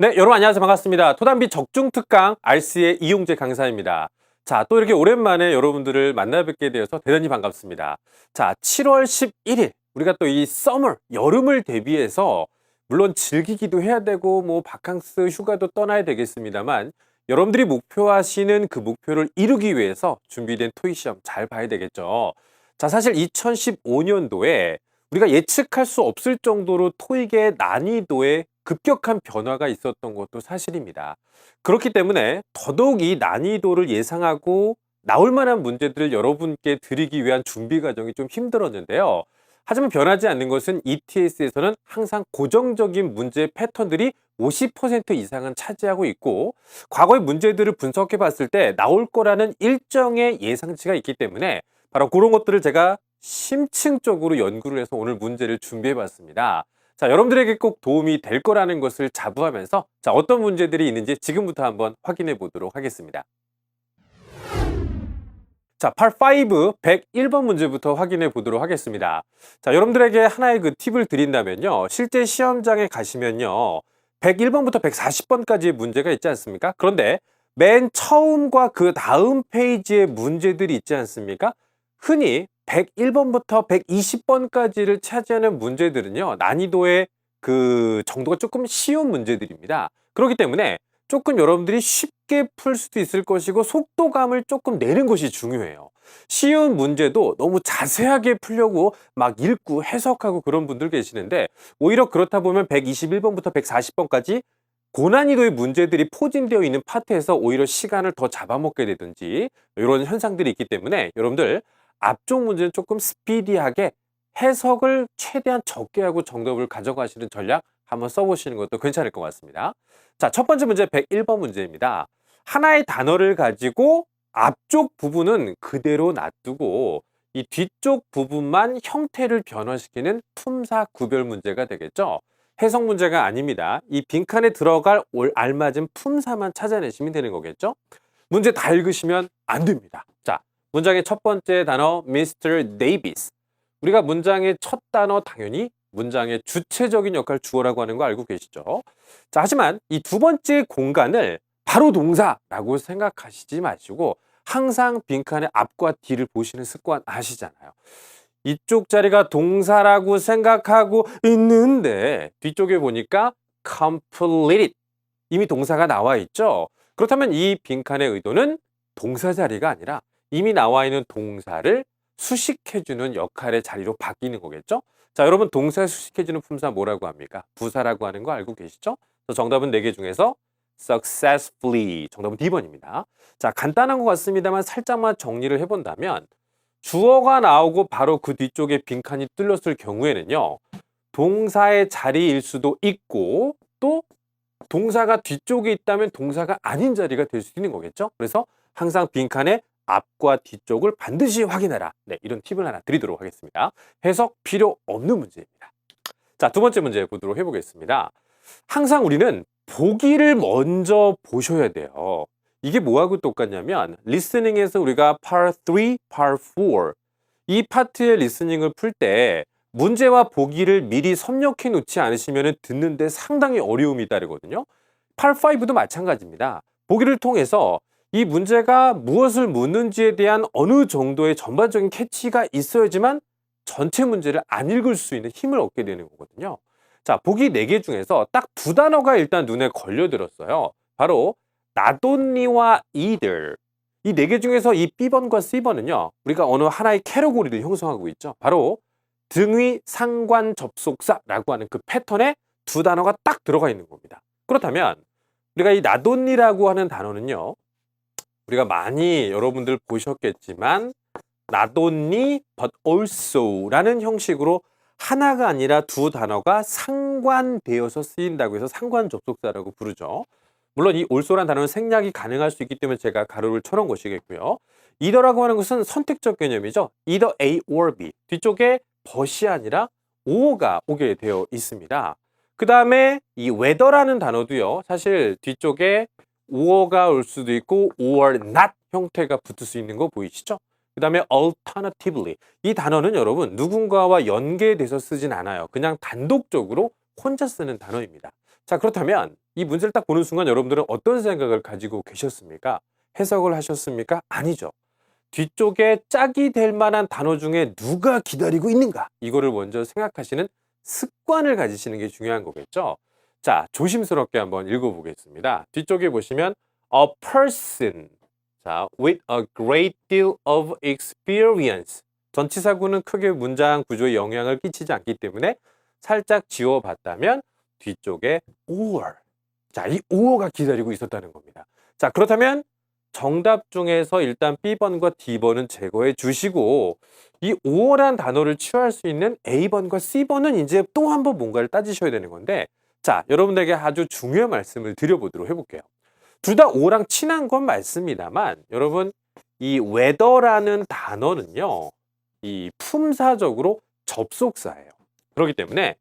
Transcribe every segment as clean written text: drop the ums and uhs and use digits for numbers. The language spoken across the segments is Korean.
네, 여러분 안녕하세요. 반갑습니다. 토담비 적중특강 RC의 이용재 강사입니다. 자, 또 이렇게 오랜만에 여러분들을 만나 뵙게 되어서 대단히 반갑습니다. 자, 7월 11일 우리가 또 이 서머, 여름을 대비해서 물론 즐기기도 해야 되고 뭐 바캉스 휴가도 떠나야 되겠습니다만 여러분들이 목표하시는 그 목표를 이루기 위해서 준비된 토익 시험 잘 봐야 되겠죠. 자, 사실 2015년도에 우리가 예측할 수 없을 정도로 토익의 난이도에 급격한 변화가 있었던 것도 사실입니다. 그렇기 때문에 더더욱 이 난이도를 예상하고 나올 만한 문제들을 여러분께 드리기 위한 준비 과정이 좀 힘들었는데요. 하지만 변하지 않는 것은 ETS에서는 항상 고정적인 문제 패턴들이 50% 이상은 차지하고 있고 과거의 문제들을 분석해 봤을 때 나올 거라는 일정의 예상치가 있기 때문에 바로 그런 것들을 제가 심층적으로 연구를 해서 오늘 문제를 준비해 봤습니다. 자, 여러분들에게 꼭 도움이 될 거라는 것을 자부하면서 자, 어떤 문제들이 있는지 지금부터 한번 확인해 보도록 하겠습니다. 자, Part 5 101번 문제부터 확인해 보도록 하겠습니다. 자, 여러분들에게 하나의 그 팁을 드린다면요. 실제 시험장에 가시면요. 101번부터 140번까지의 문제가 있지 않습니까? 그런데 맨 처음과 그 다음 페이지의 문제들이 있지 않습니까? 흔히 101번부터 120번까지를 차지하는 문제들은요. 난이도의 그 정도가 조금 쉬운 문제들입니다. 그렇기 때문에 조금 여러분들이 쉽게 풀 수도 있을 것이고 속도감을 조금 내는 것이 중요해요. 쉬운 문제도 너무 자세하게 풀려고 막 읽고 해석하고 그런 분들 계시는데 오히려 그렇다 보면 121번부터 140번까지 고난이도의 문제들이 포진되어 있는 파트에서 오히려 시간을 더 잡아먹게 되든지 이런 현상들이 있기 때문에 여러분들 앞쪽 문제는 조금 스피디하게 해석을 최대한 적게 하고 정답을 가져가시는 전략 한번 써보시는 것도 괜찮을 것 같습니다. 자, 첫 번째 문제 101번 문제입니다. 하나의 단어를 가지고 앞쪽 부분은 그대로 놔두고 이 뒤쪽 부분만 형태를 변화시키는 품사 구별 문제가 되겠죠. 해석 문제가 아닙니다. 이 빈칸에 들어갈 알맞은 품사만 찾아내시면 되는 거겠죠. 문제 다 읽으시면 안 됩니다. 자, 문장의 첫 번째 단어 Mr. Davis. 우리가 문장의 첫 단어 당연히 문장의 주체적인 역할 주어라고 하는 거 알고 계시죠? 자, 하지만 이 두 번째 공간을 바로 동사라고 생각하시지 마시고 항상 빈칸의 앞과 뒤를 보시는 습관 아시잖아요. 이쪽 자리가 동사라고 생각하고 있는데 뒤쪽에 보니까 completed 이미 동사가 나와 있죠. 그렇다면 이 빈칸의 의도는 동사 자리가 아니라 이미 나와 있는 동사를 수식해주는 역할의 자리로 바뀌는 거겠죠. 자, 여러분 동사 수식해주는 품사 뭐라고 합니까? 부사라고 하는 거 알고 계시죠? 정답은 4개 중에서 successfully 정답은 D번입니다. 자, 간단한 것 같습니다만 살짝만 정리를 해본다면 주어가 나오고 바로 그 뒤쪽에 빈칸이 뚫렸을 경우에는요. 동사의 자리일 수도 있고 또 동사가 뒤쪽에 있다면 동사가 아닌 자리가 될 수 있는 거겠죠. 그래서 항상 빈칸의 앞과 뒤쪽을 반드시 확인해라. 네, 이런 팁을 하나 드리도록 하겠습니다. 해석 필요 없는 문제입니다. 자, 두 번째 문제 보도록 해보겠습니다. 항상 우리는 보기를 먼저 보셔야 돼요. 이게 뭐하고 똑같냐면 리스닝에서 우리가 Part 3, Part 4 이 파트의 리스닝을 풀 때 문제와 보기를 미리 섭렵해 놓지 않으시면 듣는데 상당히 어려움이 따르거든요. Part 5도 마찬가지입니다. 보기를 통해서 이 문제가 무엇을 묻는지에 대한 어느 정도의 전반적인 캐치가 있어야지만 전체 문제를 안 읽을 수 있는 힘을 얻게 되는 거거든요. 자, 보기 4개 중에서 딱 2단어가 일단 눈에 걸려들었어요. 바로 not only와 either. 이 4개 중에서 이 B번과 C번은요. 우리가 어느 하나의 캐러고리를 형성하고 있죠. 바로 등위 상관 접속사라고 하는 그 패턴에 2단어가 딱 들어가 있는 겁니다. 그렇다면 우리가 이 not only라고 하는 단어는요. 우리가 많이 여러분들 보셨겠지만 not only but also 라는 형식으로 하나가 아니라 2단어가 상관되어서 쓰인다고 해서 상관 접속사라고 부르죠. 물론 이 also란 단어는 생략이 가능할 수 있기 때문에 제가 가로를 쳐놓은 것이겠고요. either라고 하는 것은 선택적 개념이죠. either A or B. 뒤쪽에 but이 아니라 or가 오게 되어 있습니다. 그 다음에 이 whether라는 단어도요. 사실 뒤쪽에 or가 올 수도 있고 or not 형태가 붙을 수 있는 거 보이시죠? 그 다음에 alternatively 이 단어는 여러분 누군가와 연계돼서 쓰진 않아요. 그냥 단독적으로 혼자 쓰는 단어입니다. 자, 그렇다면 이 문제를 딱 보는 순간 여러분들은 어떤 생각을 가지고 계셨습니까? 해석을 하셨습니까? 아니죠. 뒤쪽에 짝이 될 만한 단어 중에 누가 기다리고 있는가? 이거를 먼저 생각하시는 습관을 가지시는 게 중요한 거겠죠. 자, 조심스럽게 한번 읽어보겠습니다. 뒤쪽에 보시면 a person, 자, with a great deal of experience. 전치사구는 크게 문장 구조에 영향을 끼치지 않기 때문에 살짝 지워봤다면 뒤쪽에 or. 자, 이 or가 기다리고 있었다는 겁니다. 자, 그렇다면 정답 중에서 일단 B번과 D번은 제거해 주시고 이 or란 단어를 취할 수 있는 A번과 C번은 이제 또 한 번 뭔가를 따지셔야 되는 건데, 자, 여러분들에게 아주 중요한 말씀을 드려보도록 해볼게요. 둘 다 or랑 친한 건 맞습니다만 여러분, 이 whether라는 단어는요, 이 품사적으로 접속사예요. 그렇기 때문에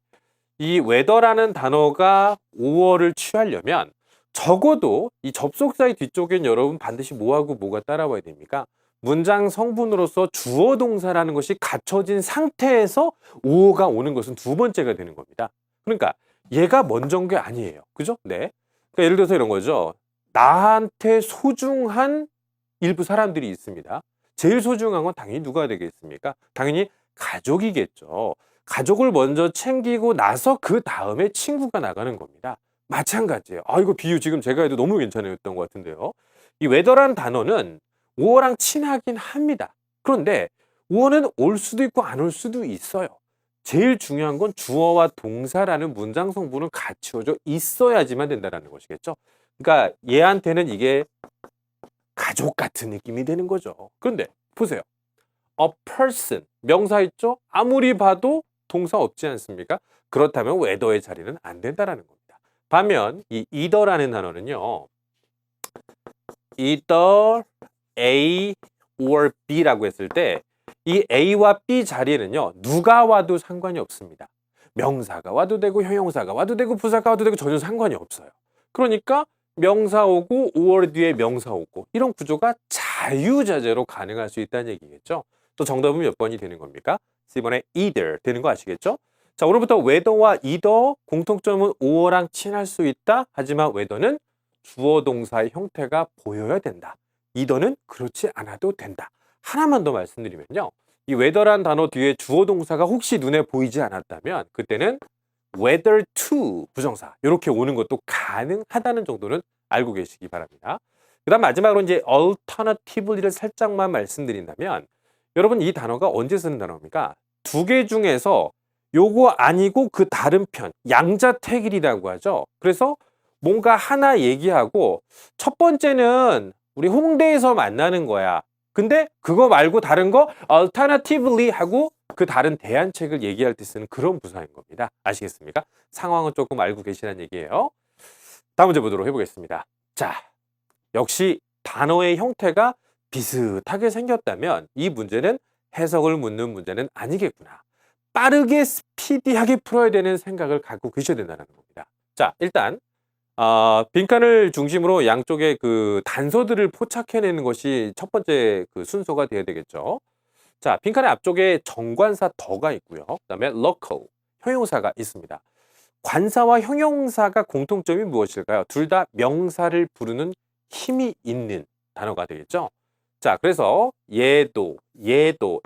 이 whether라는 단어가 or를 취하려면 적어도 이 접속사의 뒤쪽엔 여러분 반드시 뭐하고 뭐가 따라와야 됩니까? 문장 성분으로서 주어 동사라는 것이 갖춰진 상태에서 or가 오는 것은 두 번째가 되는 겁니다. 그러니까 얘가 먼저인 게 아니에요. 그죠? 네. 그러니까 예를 들어서 이런 거죠. 나한테 소중한 일부 사람들이 있습니다. 제일 소중한 건 당연히 누가 되겠습니까? 당연히 가족이겠죠. 가족을 먼저 챙기고 나서 그 다음에 친구가 나가는 겁니다. 마찬가지예요. 아, 이거 비유 지금 제가 해도 너무 괜찮았던 것 같은데요. 이 whether란 단어는 or랑 친하긴 합니다. 그런데 or는 올 수도 있고 안 올 수도 있어요. 제일 중요한 건 주어와 동사라는 문장 성분은 갖추어져 있어야지만 된다는 것이겠죠. 그러니까 얘한테는 이게 가족 같은 느낌이 되는 거죠. 그런데 보세요. a person, 명사 있죠? 아무리 봐도 동사 없지 않습니까? 그렇다면 whether의 자리는 안 된다라는 겁니다. 반면 이 either라는 단어는요, either A or B라고 했을 때 이 A와 B 자리에는요, 누가 와도 상관이 없습니다. 명사가 와도 되고 형용사가 와도 되고 부사가 와도 되고 전혀 상관이 없어요. 그러니까 명사 오고 or 뒤에 명사 오고 이런 구조가 자유자재로 가능할 수 있다는 얘기겠죠. 또 정답은 몇 번이 되는 겁니까? C번에 either 되는 거 아시겠죠? 자, 오늘부터 whether와 either 공통점은 or랑 친할 수 있다. 하지만 whether는 주어 동사의 형태가 보여야 된다. either는 그렇지 않아도 된다. 하나만 더 말씀드리면요, 이 whether란 단어 뒤에 주어 동사가 혹시 눈에 보이지 않았다면 그때는 whether to 부정사 이렇게 오는 것도 가능하다는 정도는 알고 계시기 바랍니다. 그 다음 마지막으로 이제 alternatively를 살짝만 말씀드린다면 여러분, 이 단어가 언제 쓰는 단어입니까? 두 개 중에서 요거 아니고 그 다른 편, 양자택일이라고 하죠. 그래서 뭔가 하나 얘기하고 첫 번째는 우리 홍대에서 만나는 거야. 근데 그거 말고 다른 거 alternatively 하고 그 다른 대안책을 얘기할 때 쓰는 그런 부사인 겁니다. 아시겠습니까? 상황은 조금 알고 계시라는 얘기예요. 다음 문제 보도록 해보겠습니다. 자, 역시 단어의 형태가 비슷하게 생겼다면 이 문제는 해석을 묻는 문제는 아니겠구나. 빠르게 스피디하게 풀어야 되는 생각을 갖고 계셔야 된다는 겁니다. 자, 일단 빈칸을 중심으로 양쪽에 그 단서들을 포착해내는 것이 첫 번째 그 순서가 되어야 되겠죠. 자, 빈칸의 앞쪽에 정관사 더가 있고요. 그다음에 local, 형용사가 있습니다. 관사와 형용사가 공통점이 무엇일까요? 둘 다 명사를 부르는 힘이 있는 단어가 되겠죠. 자, 그래서 얘도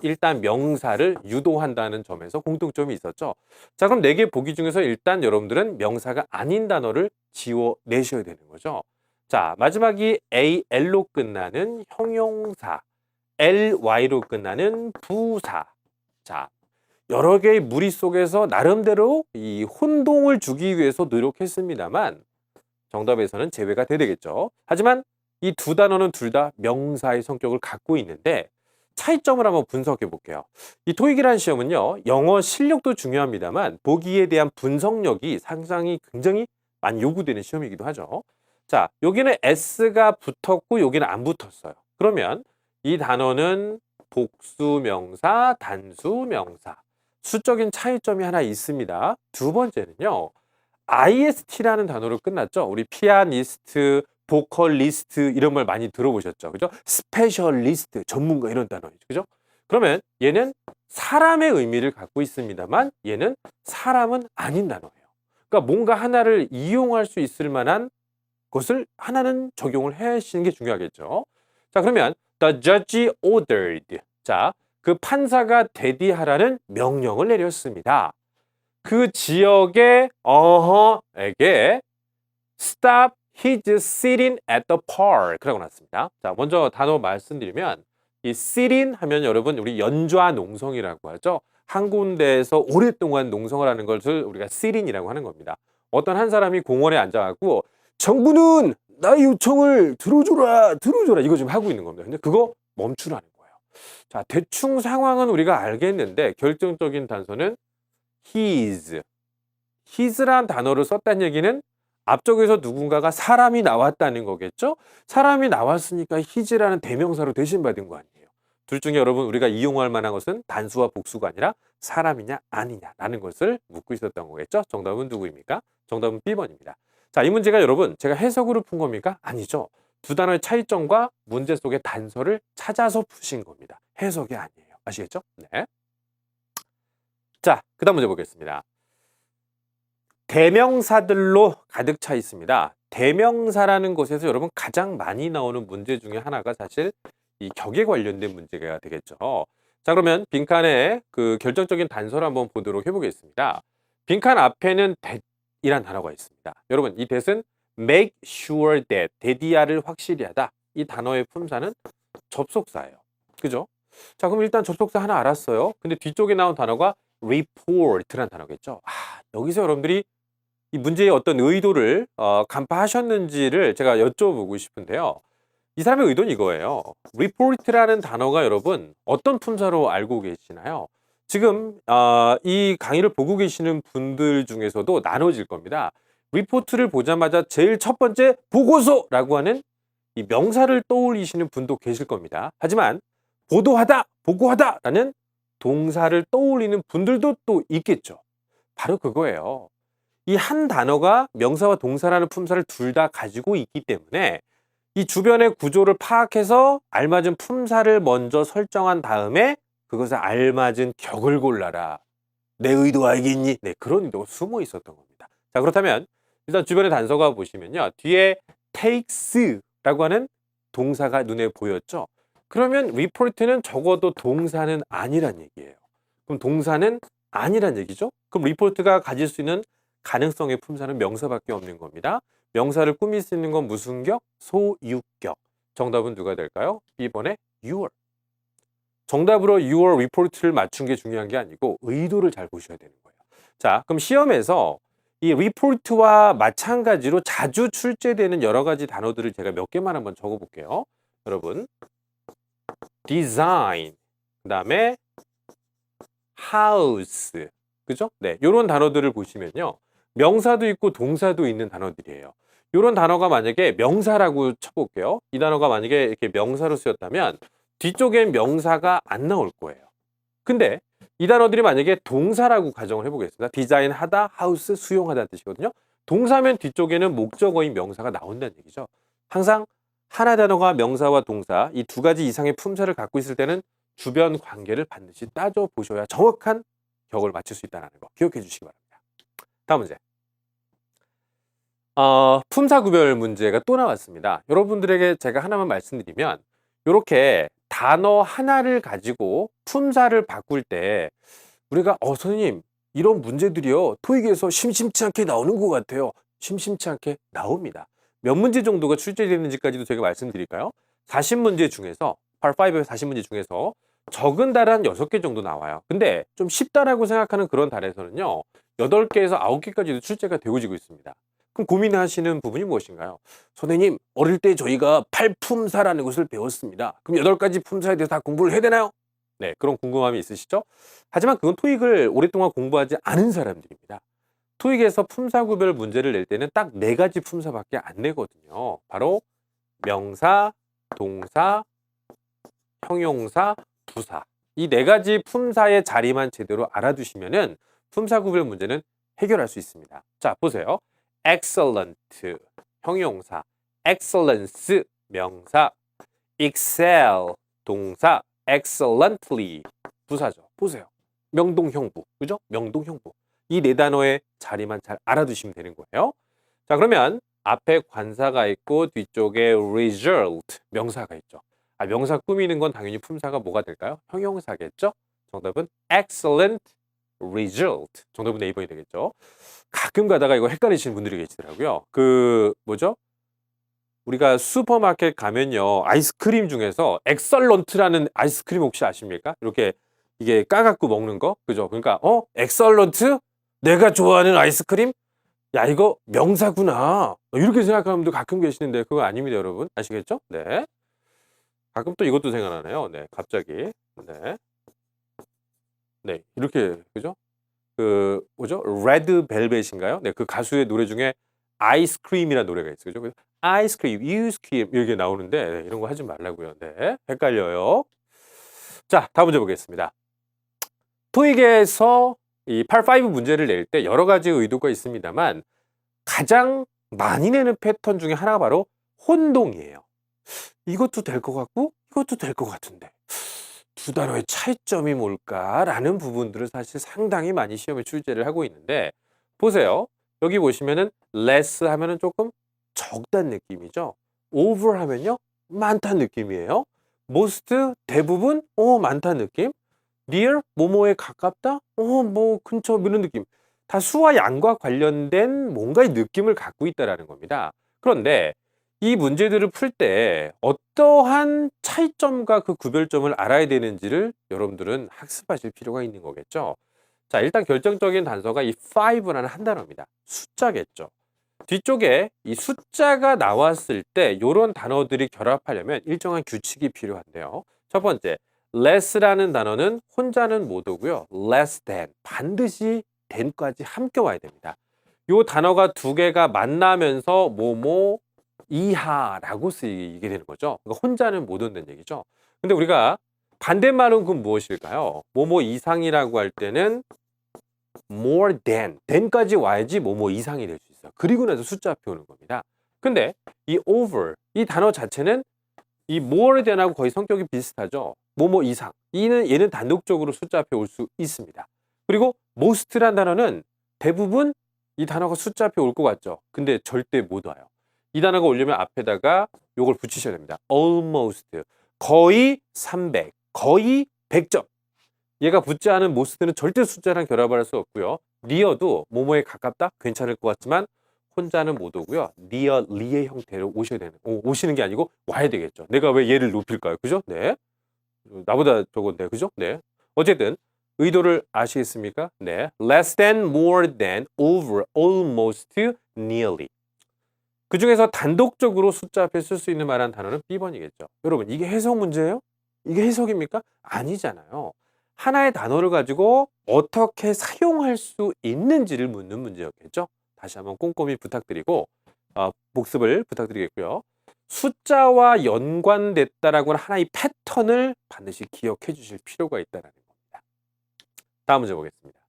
일단 명사를 유도한다는 점에서 공통점이 있었죠. 자, 그럼 4개 보기 중에서 일단 여러분들은 명사가 아닌 단어를 지워내셔야 되는 거죠. 자, 마지막이 AL로 끝나는 형용사, LY로 끝나는 부사. 자, 여러 개의 무리 속에서 나름대로 이 혼동을 주기 위해서 노력했습니다만 정답에서는 제외가 돼야 되겠죠. 하지만 이 두 단어는 둘 다 명사의 성격을 갖고 있는데 차이점을 한번 분석해 볼게요. 이 토익이라는 시험은요, 영어 실력도 중요합니다만 보기에 대한 분석력이 상당히 굉장히 많이 요구되는 시험이기도 하죠. 자, 여기는 S가 붙었고 여기는 안 붙었어요. 그러면 이 단어는 복수명사, 단수명사. 수적인 차이점이 하나 있습니다. 두 번째는요, IST라는 단어로 끝났죠. 우리 피아니스트, 보컬리스트 이런 말 많이 들어보셨죠. 그죠? 스페셜리스트, 전문가 이런 단어이죠. 그죠? 그러면 얘는 사람의 의미를 갖고 있습니다만 얘는 사람은 아닌 단어예요. 그러니까 뭔가 하나를 이용할 수 있을 만한 것을 하나는 적용을 하시는 게 중요하겠죠. 자, 그러면 the judge ordered. 자, 그 판사가 대디하라는 명령을 내렸습니다. 그 지역의 어허에게 stop his sitting at the park라고 났습니다. 자, 먼저 단어 말씀드리면 이 sitting 하면 여러분 우리 연좌 농성이라고 하죠. 한 군데에서 오랫동안 농성을 하는 것을 우리가 sitting이라고 하는 겁니다. 어떤 한 사람이 공원에 앉아갖고 정부는 나의 요청을 들어줘라 이거 지금 하고 있는 겁니다. 근데 그거 멈추라는 거예요. 자, 대충 상황은 우리가 알겠는데 결정적인 단서는 his란 단어를 썼다는 얘기는 앞쪽에서 누군가가 사람이 나왔다는 거겠죠? 사람이 나왔으니까 his라는 대명사로 대신받은 거 아니에요. 둘 중에 여러분 우리가 이용할 만한 것은 단수와 복수가 아니라 사람이냐 아니냐라는 것을 묻고 있었던 거겠죠? 정답은 누구입니까? 정답은 B번입니다. 자, 이 문제가 여러분 제가 해석으로 푼 겁니까? 아니죠. 두 단어의 차이점과 문제 속의 단서를 찾아서 푸신 겁니다. 해석이 아니에요. 아시겠죠? 네. 자, 그 다음 문제 보겠습니다. 대명사들로 가득 차 있습니다. 대명사라는 것에서 여러분 가장 많이 나오는 문제 중에 하나가 사실 이 격에 관련된 문제가 되겠죠. 자, 그러면 빈칸에 그 결정적인 단서를 한번 보도록 해보겠습니다. 빈칸 앞에는 that이란 단어가 있습니다. 여러분 이 that은 make sure that, that이야를 확실히 하다. 이 단어의 품사는 접속사예요. 그죠? 자, 그럼 일단 접속사 하나 알았어요. 근데 뒤쪽에 나온 단어가 report란 단어겠죠. 여기서 여러분들이 이 문제의 어떤 의도를 간파하셨는지를 제가 여쭤보고 싶은데요. 이 사람의 의도는 이거예요. report라는 단어가 여러분 어떤 품사로 알고 계시나요? 지금 이 강의를 보고 계시는 분들 중에서도 나눠질 겁니다. 리포트를 보자마자 제일 첫 번째 보고서라고 하는 이 명사를 떠올리시는 분도 계실 겁니다. 하지만 보도하다, 보고하다라는 동사를 떠올리는 분들도 또 있겠죠. 바로 그거예요. 이 한 단어가 명사와 동사라는 품사를 둘 다 가지고 있기 때문에 이 주변의 구조를 파악해서 알맞은 품사를 먼저 설정한 다음에 그것에 알맞은 격을 골라라. 내 의도 알겠니? 네, 그런 의도가 숨어 있었던 겁니다. 자, 그렇다면 일단 주변의 단서가 보시면요. 뒤에 takes라고 하는 동사가 눈에 보였죠? 그러면 report는 적어도 동사는 아니란 얘기예요. 그럼 동사는 아니란 얘기죠? 그럼 report가 가질 수 있는 가능성의 품사는 명사밖에 없는 겁니다. 명사를 꾸밀 수 있는 건 무슨 격? 소유격. 정답은 누가 될까요? B번에 your. 정답으로 your report를 맞춘 게 중요한 게 아니고 의도를 잘 보셔야 되는 거예요. 자, 그럼 시험에서 이 report와 마찬가지로 자주 출제되는 여러 가지 단어들을 제가 몇 개만 한번 적어 볼게요. 여러분, design, 그 다음에 house, 그죠? 네, 이런 단어들을 보시면요. 명사도 있고 동사도 있는 단어들이에요. 이런 단어가 만약에 명사라고 쳐볼게요. 이 단어가 만약에 이렇게 명사로 쓰였다면 뒤쪽엔 명사가 안 나올 거예요. 근데 이 단어들이 만약에 동사라고 가정을 해보겠습니다. 디자인하다, 하우스, 수용하다는 뜻이거든요. 동사면 뒤쪽에는 목적어인 명사가 나온다는 얘기죠. 항상 하나 단어가 명사와 동사 이 두 가지 이상의 품사를 갖고 있을 때는 주변 관계를 반드시 따져보셔야 정확한 격을 맞출 수 있다는 거 기억해 주시기 바랍니다. 다음 문제. 품사 구별 문제가 또 나왔습니다. 여러분들에게 제가 하나만 말씀드리면 이렇게 단어 하나를 가지고 품사를 바꿀 때 우리가 선생님 이런 문제들이요 토익에서 심심치 않게 나오는 것 같아요. 심심치 않게 나옵니다. 몇 문제 정도가 출제되는지까지도 제가 말씀드릴까요? 40문제 중에서 Part5의 40문제 중에서 적은 달 한 6개 정도 나와요. 근데 좀 쉽다라고 생각하는 그런 달에서는요 8개에서 9개까지도 출제가 되어지고 있습니다. 그럼 고민하시는 부분이 무엇인가요? 선생님, 어릴 때 저희가 팔품사라는 것을 배웠습니다. 그럼 8가지 품사에 대해서 다 공부를 해야 되나요? 네, 그런 궁금함이 있으시죠? 하지만 그건 토익을 오랫동안 공부하지 않은 사람들입니다. 토익에서 품사 구별 문제를 낼 때는 딱 4가지 품사밖에 안 내거든요. 바로 명사, 동사, 형용사, 부사. 이 4가지 품사의 자리만 제대로 알아두시면은 품사 구별 문제는 해결할 수 있습니다. 자, 보세요. excellent 형용사, excellence 명사, excel 동사, excellently 부사죠. 보세요. 명동형부, 그죠? 명동형부. 이 네 단어의 자리만 잘 알아두시면 되는 거예요. 자, 그러면 앞에 관사가 있고 뒤쪽에 result, 명사가 있죠. 명사 꾸미는 건 당연히 품사가 뭐가 될까요? 형용사겠죠? 정답은 excellent result. 정답은 A번이 되겠죠. 가끔 가다가 이거 헷갈리시는 분들이 계시더라고요. 그 뭐죠? 우리가 슈퍼마켓 가면요, 아이스크림 중에서 엑설런트라는 아이스크림 혹시 아십니까? 이렇게 이게 까갖고 먹는 거, 그죠? 그러니까 엑설런트? 내가 좋아하는 아이스크림? 야, 이거 명사구나. 이렇게 생각하는 분들 가끔 계시는데 그거 아닙니다, 여러분. 아시겠죠? 네. 가끔 또 이것도 생각나네요. 네, 갑자기. 네. 네, 이렇게, 그죠? 그 뭐죠? 레드 벨벳인가요? 네, 그 가수의 노래 중에 아이스크림이라는 노래가 있어요. 그죠? 아이스크림, 유스크림 이렇게 나오는데 네, 이런 거 하지 말라고요. 네, 헷갈려요. 자, 다음 문제 보겠습니다. 토익에서 이 8-5 문제를 낼 때 여러 가지 의도가 있습니다만 가장 많이 내는 패턴 중에 하나가 바로 혼동이에요. 이것도 될 것 같고 이것도 될 것 같은데 두 단어의 차이점이 뭘까라는 부분들을 사실 상당히 많이 시험에 출제를 하고 있는데 보세요. 여기 보시면은 less 하면은 조금 적다는 느낌이죠. over 하면요 많다는 느낌이에요. most 대부분 많다는 느낌. near 뭐뭐에 가깝다 뭐 근처 이런 느낌. 다 수와 양과 관련된 뭔가의 느낌을 갖고 있다라는 겁니다. 그런데 이 문제들을 풀 때 어떠한 차이점과 그 구별점을 알아야 되는지를 여러분들은 학습하실 필요가 있는 거겠죠. 자, 일단 결정적인 단서가 이 5라는 한 단어입니다. 숫자겠죠. 뒤쪽에 이 숫자가 나왔을 때 이런 단어들이 결합하려면 일정한 규칙이 필요한데요. 첫 번째, less라는 단어는 혼자는 못 오고요. less than, 반드시 than까지 함께 와야 됩니다. 이 단어가 두 개가 만나면서 뭐뭐 이하라고 쓰이게 되는 거죠. 그러니까 혼자는 못 온다는 얘기죠. 근데 우리가 반대말은 그럼 무엇일까요? 뭐뭐 이상이라고 할 때는 more than까지 와야지 뭐뭐 이상이 될 수 있어요. 그리고 나서 숫자 앞에 오는 겁니다. 근데 이 over, 이 단어 자체는 이 more than하고 거의 성격이 비슷하죠. 뭐뭐 이상. 얘는 단독적으로 숫자 앞에 올 수 있습니다. 그리고 most란 단어는 대부분 이 단어가 숫자 앞에 올 것 같죠. 근데 절대 못 와요. 이 단어가 오려면 앞에다가 요걸 붙이셔야 됩니다. almost. 거의 300, 거의 100점. 얘가 붙지 않은 most는 절대 숫자랑 결합을 할 수 없고요. near도 뭐뭐에 가깝다? 괜찮을 것 같지만 혼자는 못 오고요. nearly의 형태로 오시는 게 아니고 와야 되겠죠. 내가 왜 얘를 높일까요? 그죠? 네. 나보다 적은데, 그죠? 네. 어쨌든 의도를 아시겠습니까? 네. less than, more than, over, almost, nearly. 그 중에서 단독적으로 숫자 앞에 쓸 수 있는 말한 단어는 B번이겠죠. 여러분, 이게 해석 문제예요? 이게 해석입니까? 아니잖아요. 하나의 단어를 가지고 어떻게 사용할 수 있는지를 묻는 문제였겠죠. 다시 한번 꼼꼼히 부탁드리고 복습을 부탁드리겠고요. 숫자와 연관됐다라고 하는 하나의 패턴을 반드시 기억해 주실 필요가 있다는 겁니다. 다음 문제 보겠습니다.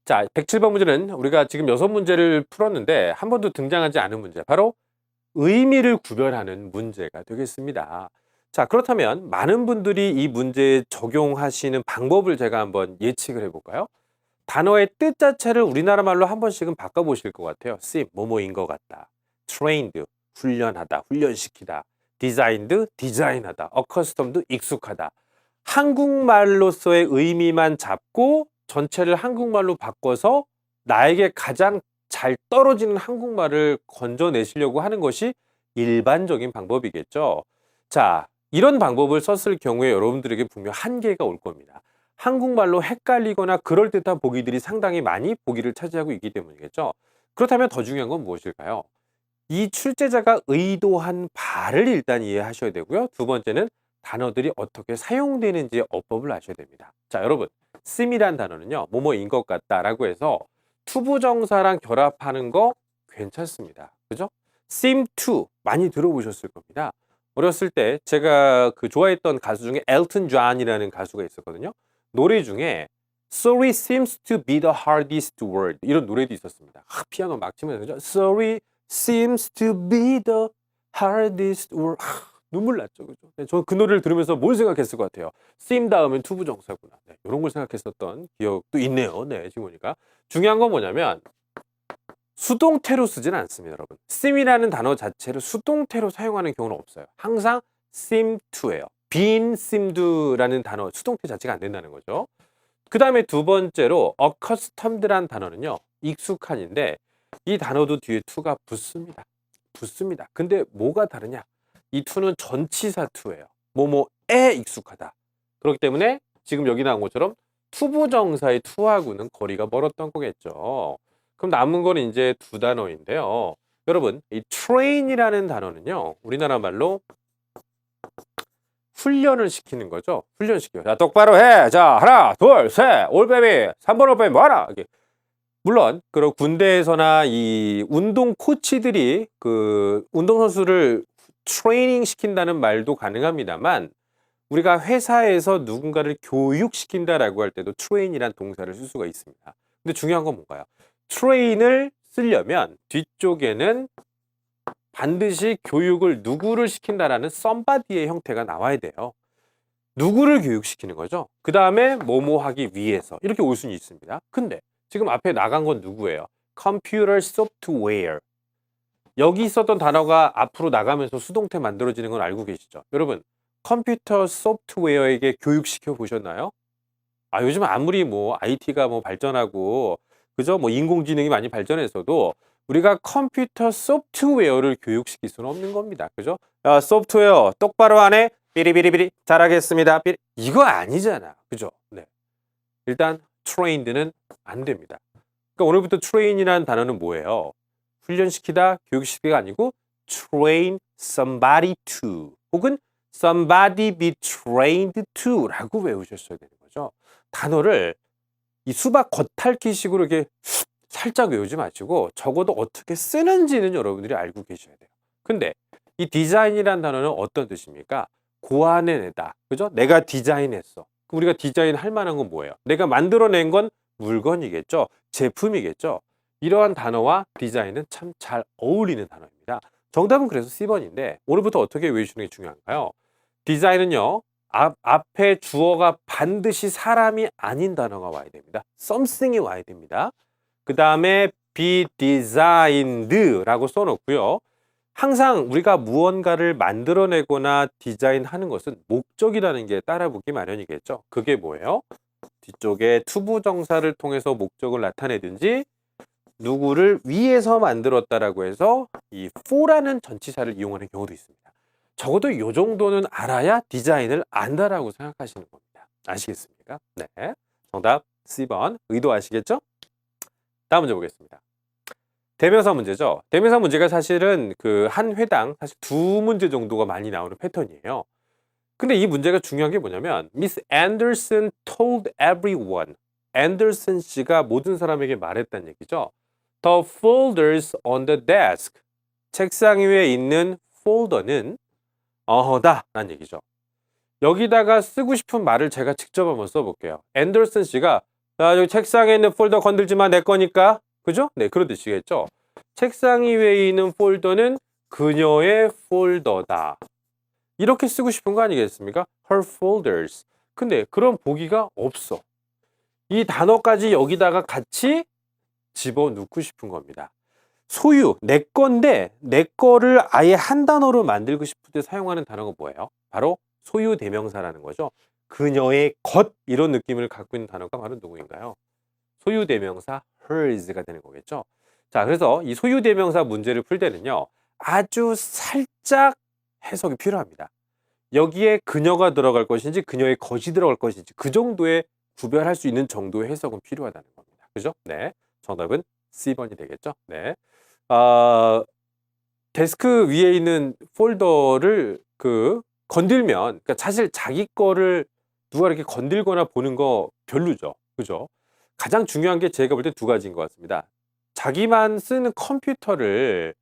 자, 107번 문제는 우리가 지금 6문제를 풀었는데 한 번도 등장하지 않은 문제, 바로 의미를 구별하는 문제가 되겠습니다. 자, 그렇다면 많은 분들이 이 문제에 적용하시는 방법을 제가 한번 예측을 해볼까요? 단어의 뜻 자체를 우리나라 말로 한 번씩은 바꿔보실 것 같아요. seem, 뭐뭐인 것 같다. trained, 훈련하다, 훈련시키다. designed, 디자인하다. accustomed, 익숙하다. 한국말로서의 의미만 잡고 전체를 한국말로 바꿔서 나에게 가장 잘 떨어지는 한국말을 건져내시려고 하는 것이 일반적인 방법이겠죠. 자, 이런 방법을 썼을 경우에 여러분들에게 분명 한계가 올 겁니다. 한국말로 헷갈리거나 그럴듯한 보기들이 상당히 많이 보기를 차지하고 있기 때문이겠죠. 그렇다면 더 중요한 건 무엇일까요? 이 출제자가 의도한 바를 일단 이해하셔야 되고요. 두 번째는 단어들이 어떻게 사용되는지의 어법을 아셔야 됩니다. 자, 여러분, seem이란 단어는요, 뭐뭐인 것 같다라고 해서 투부정사랑 결합하는 거 괜찮습니다. 그죠? seem to 많이 들어보셨을 겁니다. 어렸을 때 제가 그 좋아했던 가수 중에 엘튼 존이라는 가수가 있었거든요. 노래 중에 Sorry seems to be the hardest word 이런 노래도 있었습니다. 피아노 막 치면서 그죠? Sorry seems to be the hardest word. 눈물 났죠. 그죠? 네, 저는 그 노래를 들으면서 뭘 생각했을 것 같아요. 쓰임 다음엔 투부정사구나. 네, 이런 걸 생각했었던 기억도 있네요. 네, 지금 보니까. 중요한 건 뭐냐면 수동태로 쓰진 않습니다, 여러분. 씀이라는 단어 자체를 수동태로 사용하는 경우는 없어요. 항상 seem to예요. been seemed라는 단어 수동태 자체가 안 된다는 거죠. 그 다음에 두 번째로 accustomed라는 단어는요, 익숙한인데 이 단어도 뒤에 to가 붙습니다. 붙습니다. 근데 뭐가 다르냐? 이 to는 전치사 to예요. 뭐뭐에 익숙하다. 그렇기 때문에 지금 여기 나온 것처럼 투부정사의 to하고는 거리가 멀었던 거겠죠. 그럼 남은 거는 이제 두 단어인데요. 여러분, 이 train이라는 단어는요, 우리나라 말로 훈련을 시키는 거죠. 훈련시켜요. 자, 똑바로 해. 자, 하나, 둘, 셋. 올빼미. 3번 올빼미 뭐하라? 이게. 물론, 그런 군대에서나 이 운동 코치들이 그 운동선수를 트레이닝 시킨다는 말도 가능합니다만, 우리가 회사에서 누군가를 교육시킨다라고 할 때도 트레인이란 동사를 쓸 수가 있습니다. 근데 중요한 건 뭔가요? 트레인을 쓰려면 뒤쪽에는 반드시 교육을 누구를 시킨다라는 somebody의 형태가 나와야 돼요. 누구를 교육시키는 거죠? 그 다음에 뭐뭐 하기 위해서 이렇게 올 수는 있습니다. 근데 지금 앞에 나간 건 누구예요? Computer Software. 여기 있었던 단어가 앞으로 나가면서 수동태 만들어지는 건 알고 계시죠? 여러분, 컴퓨터 소프트웨어에게 교육시켜 보셨나요? 아, 요즘 아무리 뭐 IT가 뭐 발전하고 그죠? 뭐 인공지능이 많이 발전했어도 우리가 컴퓨터 소프트웨어를 교육시킬 수는 없는 겁니다. 그죠? 야, 소프트웨어 똑바로 하네. 삐리비리비리 잘하겠습니다. 삐리. 이거 아니잖아. 그죠? 네. 일단 trained는 안 됩니다. 그러니까 오늘부터 train이라는 단어는 뭐예요? 훈련시키다, 교육시키기가 아니고 train somebody to 혹은 somebody be trained to라고 외우셨어야 되는 거죠. 단어를 이 수박 겉핥기식으로 이렇게 살짝 외우지 마시고 적어도 어떻게 쓰는지는 여러분들이 알고 계셔야 돼요. 근데 이 디자인이라는 단어는 어떤 뜻입니까? 고안해내다. 그죠? 내가 디자인했어. 그럼 우리가 디자인할 만한 건 뭐예요? 내가 만들어낸 건 물건이겠죠? 제품이겠죠? 이러한 단어와 디자인은 참 잘 어울리는 단어입니다. 정답은 그래서 C번인데 오늘부터 어떻게 외우시는 게 중요한가요? 디자인은요. 앞에 주어가 반드시 사람이 아닌 단어가 와야 됩니다. something이 와야 됩니다. 그 다음에 be designed라고 써놓고요. 항상 우리가 무언가를 만들어내거나 디자인하는 것은 목적이라는 게 따라붙기 마련이겠죠. 그게 뭐예요? 뒤쪽에 투부정사를 통해서 목적을 나타내든지 누구를 위해서 만들었다라고 해서 이 for라는 전치사를 이용하는 경우도 있습니다. 적어도 이 정도는 알아야 디자인을 안다라고 생각하시는 겁니다. 아시겠습니까? 네. 정답 C번. 의도 아시겠죠? 다음 문제 보겠습니다. 대명사 문제죠. 대명사 문제가 사실은 그 한 회당 사실 두 문제 정도가 많이 나오는 패턴이에요. 근데 이 문제가 중요한 게 뭐냐면 Miss Anderson told everyone. 앤더슨 씨가 모든 사람에게 말했다는 얘기죠. The folders on the desk. 책상 위에 있는 폴더는 어허다 라는 얘기죠. 여기다가 쓰고 싶은 말을 제가 직접 한번 써볼게요. 앤더슨 씨가 자, 여기 책상에 있는 폴더 건들지 마, 내 거니까. 그죠? 네, 그런 뜻이겠죠. 책상 위에 있는 폴더는 그녀의 폴더다. 이렇게 쓰고 싶은 거 아니겠습니까? Her folders. 근데 그런 보기가 없어. 이 단어까지 여기다가 같이 집어넣고 싶은 겁니다. 소유, 내 건데 내 거를 아예 한 단어로 만들고 싶을 때 사용하는 단어가 뭐예요? 바로 소유 대명사라는 거죠. 그녀의 것 이런 느낌을 갖고 있는 단어가 바로 누구인가요? 소유 대명사 hers가 되는 거겠죠. 자, 그래서 이 소유 대명사 문제를 풀 때는요. 아주 살짝 해석이 필요합니다. 여기에 그녀가 들어갈 것인지 그녀의 것이 들어갈 것인지 그 정도의 구별할 수 있는 정도의 해석은 필요하다는 겁니다. 그죠? 네. 정답은 C번이 되겠죠. 네. 데스크 위에 있는 폴더를 건들면, 그러니까 사실 자기 거를 누가 이렇게 건들거나 보는 거 별로죠. 그죠? 가장 중요한 게 제가 볼 때 두 가지인 것 같습니다. 자기만 쓰는 컴퓨터를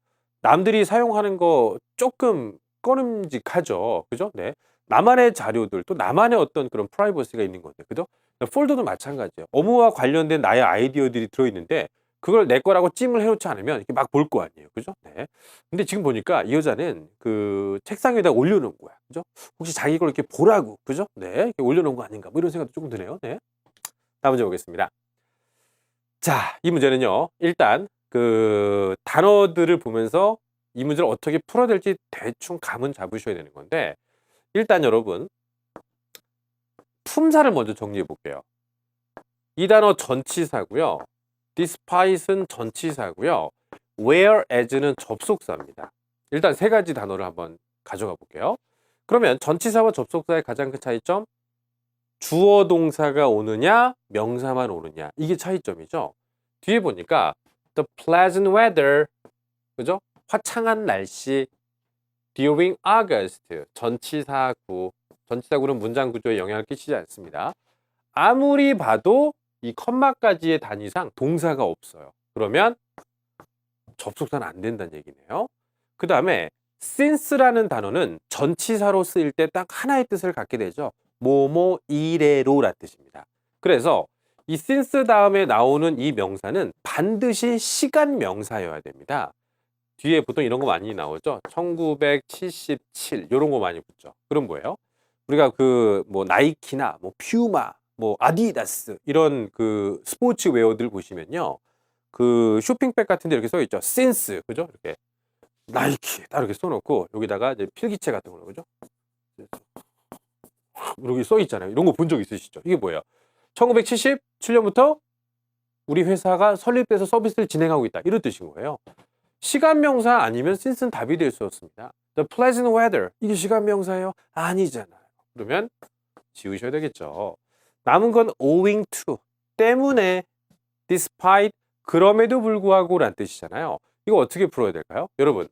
남들이 사용하는 거 조금 꺼림직하죠. 그죠? 네. 나만의 자료들, 또 나만의 어떤 그런 프라이버시가 있는 건데, 그죠? 폴더도 마찬가지예요. 업무와 관련된 나의 아이디어들이 들어있는데, 그걸 내 거라고 찜을 해놓지 않으면 이렇게 막 볼 거 아니에요. 그죠? 네. 근데 지금 보니까 이 여자는 그 책상 위에다 올려놓은 거야. 그죠? 혹시 자기 걸 이렇게 보라고. 그죠? 네. 이렇게 올려놓은 거 아닌가. 뭐 이런 생각도 조금 드네요. 네. 다음 문제 보겠습니다. 자, 이 문제는요. 일단 그 단어들을 보면서 이 문제를 어떻게 풀어야 될지 대충 감은 잡으셔야 되는 건데 일단 여러분 품사를 먼저 정리해 볼게요. 이 단어 전치사고요. Despite은 전치사고요. Whereas는 접속사입니다. 일단 세 가지 단어를 한번 가져가 볼게요. 그러면 전치사와 접속사의 가장 큰 차이점 주어 동사가 오느냐 명사만 오느냐 이게 차이점이죠. 뒤에 보니까 the pleasant weather 그죠? 화창한 날씨 during August 전치사구 전치사구는 문장 구조에 영향을 끼치지 않습니다. 아무리 봐도 이 컴마까지의 단위상 동사가 없어요. 그러면 접속사는 안 된다는 얘기네요. 그 다음에 since라는 단어는 전치사로 쓰일 때 딱 하나의 뜻을 갖게 되죠. 뭐뭐 이래로란 뜻입니다. 그래서 이 since 다음에 나오는 이 명사는 반드시 시간 명사여야 됩니다. 뒤에 보통 이런 거 많이 나오죠. 1977 이런 거 많이 붙죠. 그럼 뭐예요? 우리가 그 뭐 나이키나 뭐 퓨마 뭐 아디다스 이런 그 스포츠 웨어들 보시면요. 그 쇼핑백 같은 데 이렇게 써 있죠. since 그죠? 이렇게 나이키 딱 이렇게 써 놓고 여기다가 이제 필기체 같은 거 그죠? 이렇게 써 있잖아요. 이런 거 본 적 있으시죠? 이게 뭐예요? 1977년부터 우리 회사가 설립돼서 서비스를 진행하고 있다. 이런 뜻인 거예요. 시간 명사 아니면 since는 답이 될 수 없습니다. The pleasant weather 이게 시간 명사예요? 아니잖아요. 그러면 지우셔야 되겠죠. 남은 건 owing to 때문에 despite 그럼에도 불구하고 란 뜻이잖아요. 이거 어떻게 풀어야 될까요? 여러분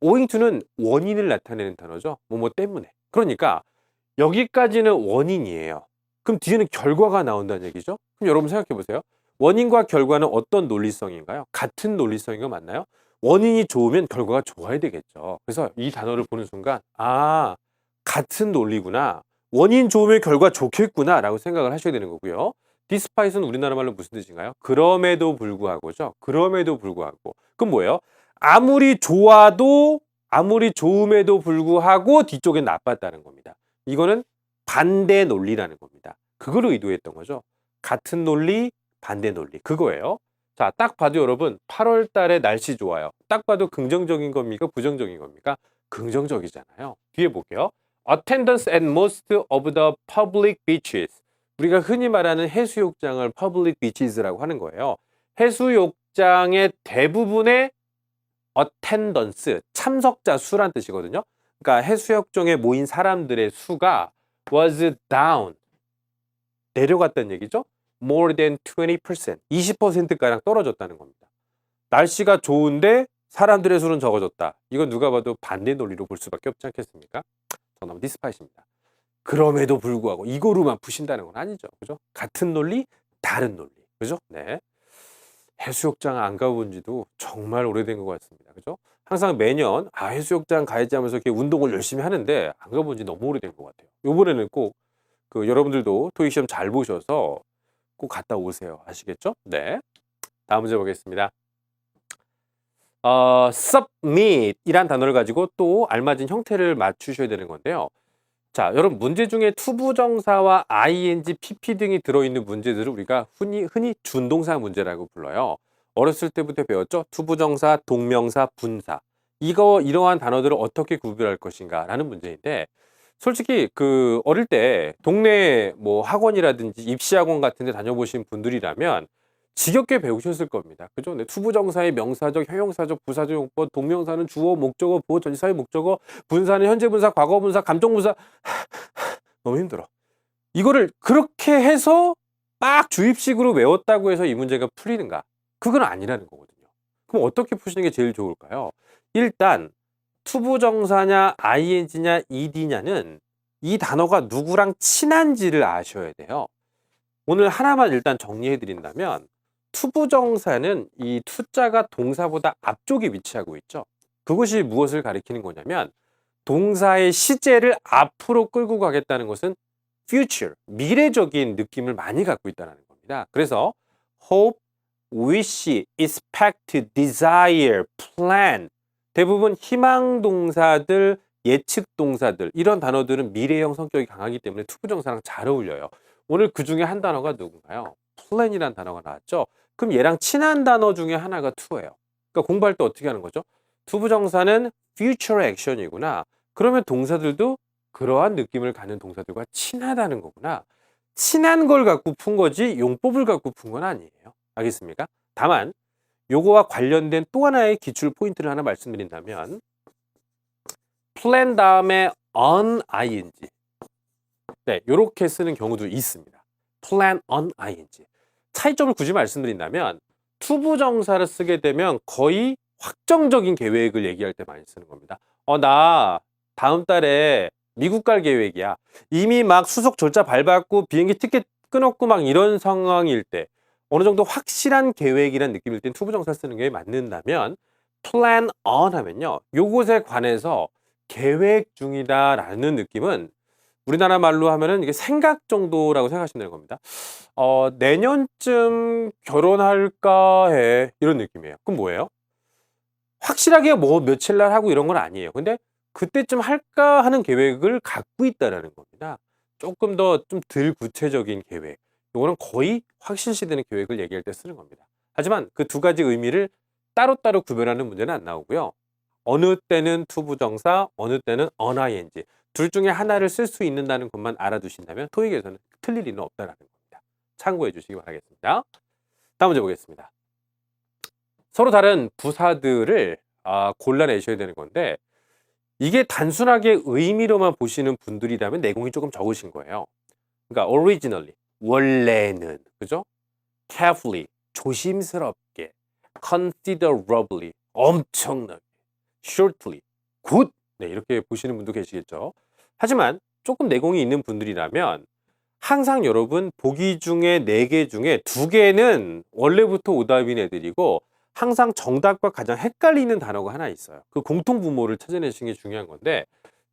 owing to는 원인을 나타내는 단어죠. 뭐뭐 때문에. 그러니까 여기까지는 원인이에요. 그럼 뒤에는 결과가 나온다는 얘기죠. 그럼 여러분 생각해 보세요. 원인과 결과는 어떤 논리성인가요? 같은 논리성인 거 맞나요? 원인이 좋으면 결과가 좋아야 되겠죠. 그래서 이 단어를 보는 순간 아 같은 논리구나. 원인 좋으면 결과 좋겠구나 라고 생각을 하셔야 되는 거고요. despite은 우리나라 말로 무슨 뜻인가요? 그럼에도 불구하고죠. 그럼에도 불구하고. 그럼 뭐예요? 아무리 좋아도 아무리 좋음에도 불구하고 뒤쪽엔 나빴다는 겁니다. 이거는 반대 논리라는 겁니다. 그걸 의도했던 거죠. 같은 논리, 반대 논리. 그거예요. 자, 딱 봐도 여러분 8월 달에 날씨 좋아요. 딱 봐도 긍정적인 겁니까? 부정적인 겁니까? 긍정적이잖아요. 뒤에 볼게요. Attendance at most of the public beaches. 우리가 흔히 말하는 해수욕장을 public beaches라고 하는 거예요. 해수욕장의 대부분의 attendance, 참석자 수란 뜻이거든요. 그러니까 해수욕장에 모인 사람들의 수가 was down, 내려갔다는 얘기죠. more than 20%, 20%가량 떨어졌다는 겁니다. 날씨가 좋은데 사람들의 수는 적어졌다. 이건 누가 봐도 반대 논리로 볼 수밖에 없지 않겠습니까? 정답은 디스파이트입니다. 그럼에도 불구하고 이거로만 푸신다는 건 아니죠. 그죠? 같은 논리, 다른 논리. 그죠? 네. 해수욕장 안 가본 지도 정말 오래된 것 같습니다. 그죠? 항상 매년 해수욕장 가야지 하면서 이렇게 운동을 열심히 하는데 안 가본 지 너무 오래된 것 같아요. 요번에는 꼭 그 여러분들도 토익 시험 잘 보셔서 꼭 갔다 오세요. 아시겠죠? 네. 다음 문제 보겠습니다. submit 이란 단어를 가지고 또 알맞은 형태를 맞추셔야 되는 건데요. 자, 여러분 문제 중에 투부정사와 ing, pp 등이 들어있는 문제들을 우리가 흔히 준동사 문제라고 불러요. 어렸을 때부터 배웠죠? 투부정사, 동명사, 분사. 이러한 단어들을 어떻게 구별할 것인가 라는 문제인데 솔직히 그 어릴 때 동네 뭐 학원이라든지 입시학원 같은 데 다녀보신 분들이라면 지겹게 배우셨을 겁니다. 그죠? 네, 투부정사의 명사적, 형용사적, 부사적 용법, 동명사는 주어, 목적어, 보어, 전치사의 목적어, 분사는 현재분사, 과거분사, 감정분사. 너무 힘들어. 이거를 그렇게 해서 막 주입식으로 외웠다고 해서 이 문제가 풀리는가? 그건 아니라는 거거든요. 그럼 어떻게 푸시는 게 제일 좋을까요? 일단 투부정사냐, ing냐, ed냐는 이 단어가 누구랑 친한지를 아셔야 돼요. 오늘 하나만 일단 정리해 드린다면 투부정사는 이 투자가 동사보다 앞쪽에 위치하고 있죠. 그것이 무엇을 가리키는 거냐면 동사의 시제를 앞으로 끌고 가겠다는 것은 future, 미래적인 느낌을 많이 갖고 있다는 겁니다. 그래서 hope, wish, expect, desire, plan. 대부분 희망 동사들, 예측 동사들 이런 단어들은 미래형 성격이 강하기 때문에 투부정사랑 잘 어울려요. 오늘 그 중에 한 단어가 누군가요? plan이라는 단어가 나왔죠. 그럼 얘랑 친한 단어 중에 하나가 to예요. 그러니까 공부할 때 어떻게 하는 거죠? 투부정사는 future action이구나. 그러면 동사들도 그러한 느낌을 갖는 동사들과 친하다는 거구나. 친한 걸 갖고 푼 거지 용법을 갖고 푼 건 아니에요. 알겠습니까? 다만 요거와 관련된 또 하나의 기출 포인트를 하나 말씀드린다면 plan 다음에 on ing 네, 요렇게 쓰는 경우도 있습니다. plan on ing 차이점을 굳이 말씀드린다면 투부정사를 쓰게 되면 거의 확정적인 계획을 얘기할 때 많이 쓰는 겁니다. 나 다음 달에 미국 갈 계획이야. 이미 막 수속 절차 밟았고 비행기 티켓 끊었고 막 이런 상황일 때 어느 정도 확실한 계획이란 느낌일 땐 투부정사 쓰는 게 맞는다면 plan on 하면요. 요것에 관해서 계획 중이다 라는 느낌은 우리나라 말로 하면은 이게 생각 정도라고 생각하시면 되는 겁니다. 내년쯤 결혼할까 해. 이런 느낌이에요. 그럼 뭐예요? 확실하게 뭐 며칠 날 하고 이런 건 아니에요. 근데 그때쯤 할까 하는 계획을 갖고 있다라는 겁니다. 조금 더 좀 덜 구체적인 계획. 이거는 거의 확실시되는 계획을 얘기할 때 쓰는 겁니다. 하지만 그 두 가지 의미를 따로따로 구별하는 문제는 안 나오고요. 어느 때는 투부정사, 어느 때는 on-ing. 둘 중에 하나를 쓸 수 있는다는 것만 알아두신다면 토익에서는 틀릴 리는 없다라는 겁니다. 참고해 주시기 바라겠습니다. 다음 문제 보겠습니다. 서로 다른 부사들을 골라내셔야 되는 건데 이게 단순하게 의미로만 보시는 분들이라면 내공이 조금 적으신 거예요. 그러니까 originally, 원래는, 그죠? carefully, 조심스럽게, considerably, 엄청나게, shortly, good, 네, 이렇게 보시는 분도 계시겠죠. 하지만 조금 내공이 있는 분들이라면 항상 여러분 보기 중에 4개 중에 2개는 원래부터 오답인 애들이고 항상 정답과 가장 헷갈리는 단어가 하나 있어요. 그 공통분모를 찾아내시는 게 중요한 건데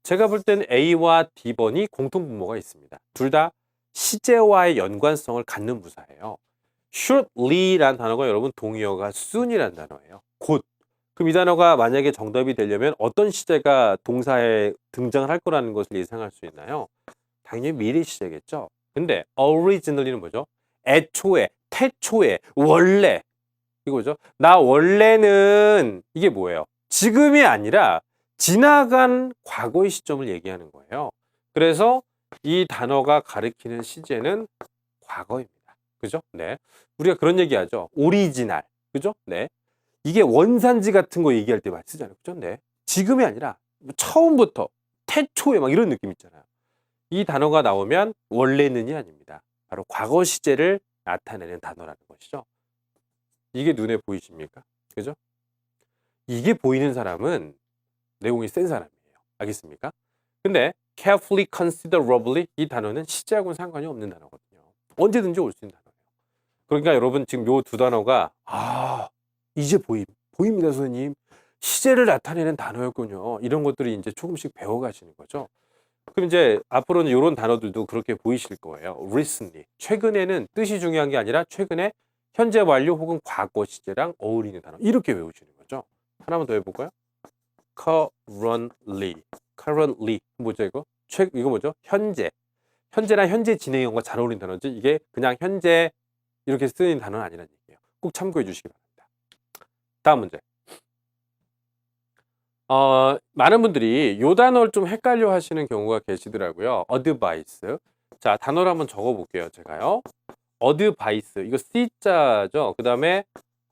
제가 볼 땐 A와 D번이 공통분모가 있습니다. 둘 다 시제와의 연관성을 갖는 부사예요. shortly라는 단어가 여러분 동의어가 soon이라는 단어예요. 곧. 그럼 이 단어가 만약에 정답이 되려면 어떤 시제가 동사에 등장을 할 거라는 것을 예상할 수 있나요? 당연히 미래 시제겠죠. 근데 originally는 뭐죠? 애초에, 태초에, 원래 이거죠. 나 원래는 이게 뭐예요? 지금이 아니라 지나간 과거의 시점을 얘기하는 거예요. 그래서 이 단어가 가리키는 시제는 과거입니다. 그죠? 네. 우리가 그런 얘기하죠. 오리지널. 그죠? 네. 이게 원산지 같은 거 얘기할 때 많이 쓰잖아요. 그죠? 네. 지금이 아니라 처음부터 태초에 막 이런 느낌 있잖아요. 이 단어가 나오면 원래는이 아닙니다. 바로 과거 시제를 나타내는 단어라는 것이죠. 이게 눈에 보이십니까? 그죠? 이게 보이는 사람은 내용이 센 사람이에요. 알겠습니까? 근데 carefully, considerably 이 단어는 시제하고는 상관이 없는 단어거든요. 언제든지 올 수 있는 단어예요. 그러니까 여러분 지금 요 두 단어가 이제 보입니다, 선생님. 시제를 나타내는 단어였군요. 이런 것들이 이제 조금씩 배워가시는 거죠. 그럼 이제 앞으로는 이런 단어들도 그렇게 보이실 거예요. recently. 최근에는 뜻이 중요한 게 아니라 최근에 현재 완료 혹은 과거 시제랑 어울리는 단어. 이렇게 외우시는 거죠. 하나만 더 해볼까요? currently. 뭐죠 이거? 이거 뭐죠? 현재. 현재랑 현재 진행형과 잘 어울리는 단어지. 이게 그냥 현재 이렇게 쓰는 단어는 아니라는 얘기예요. 꼭 참고해 주시기 바랍니다. 다음 문제. 많은 분들이 이 단어를 좀 헷갈려 하시는 경우가 계시더라고요. advice. 자, 단어를 한번 적어 볼게요. 제가요. advice. 이거 C자죠. 그 다음에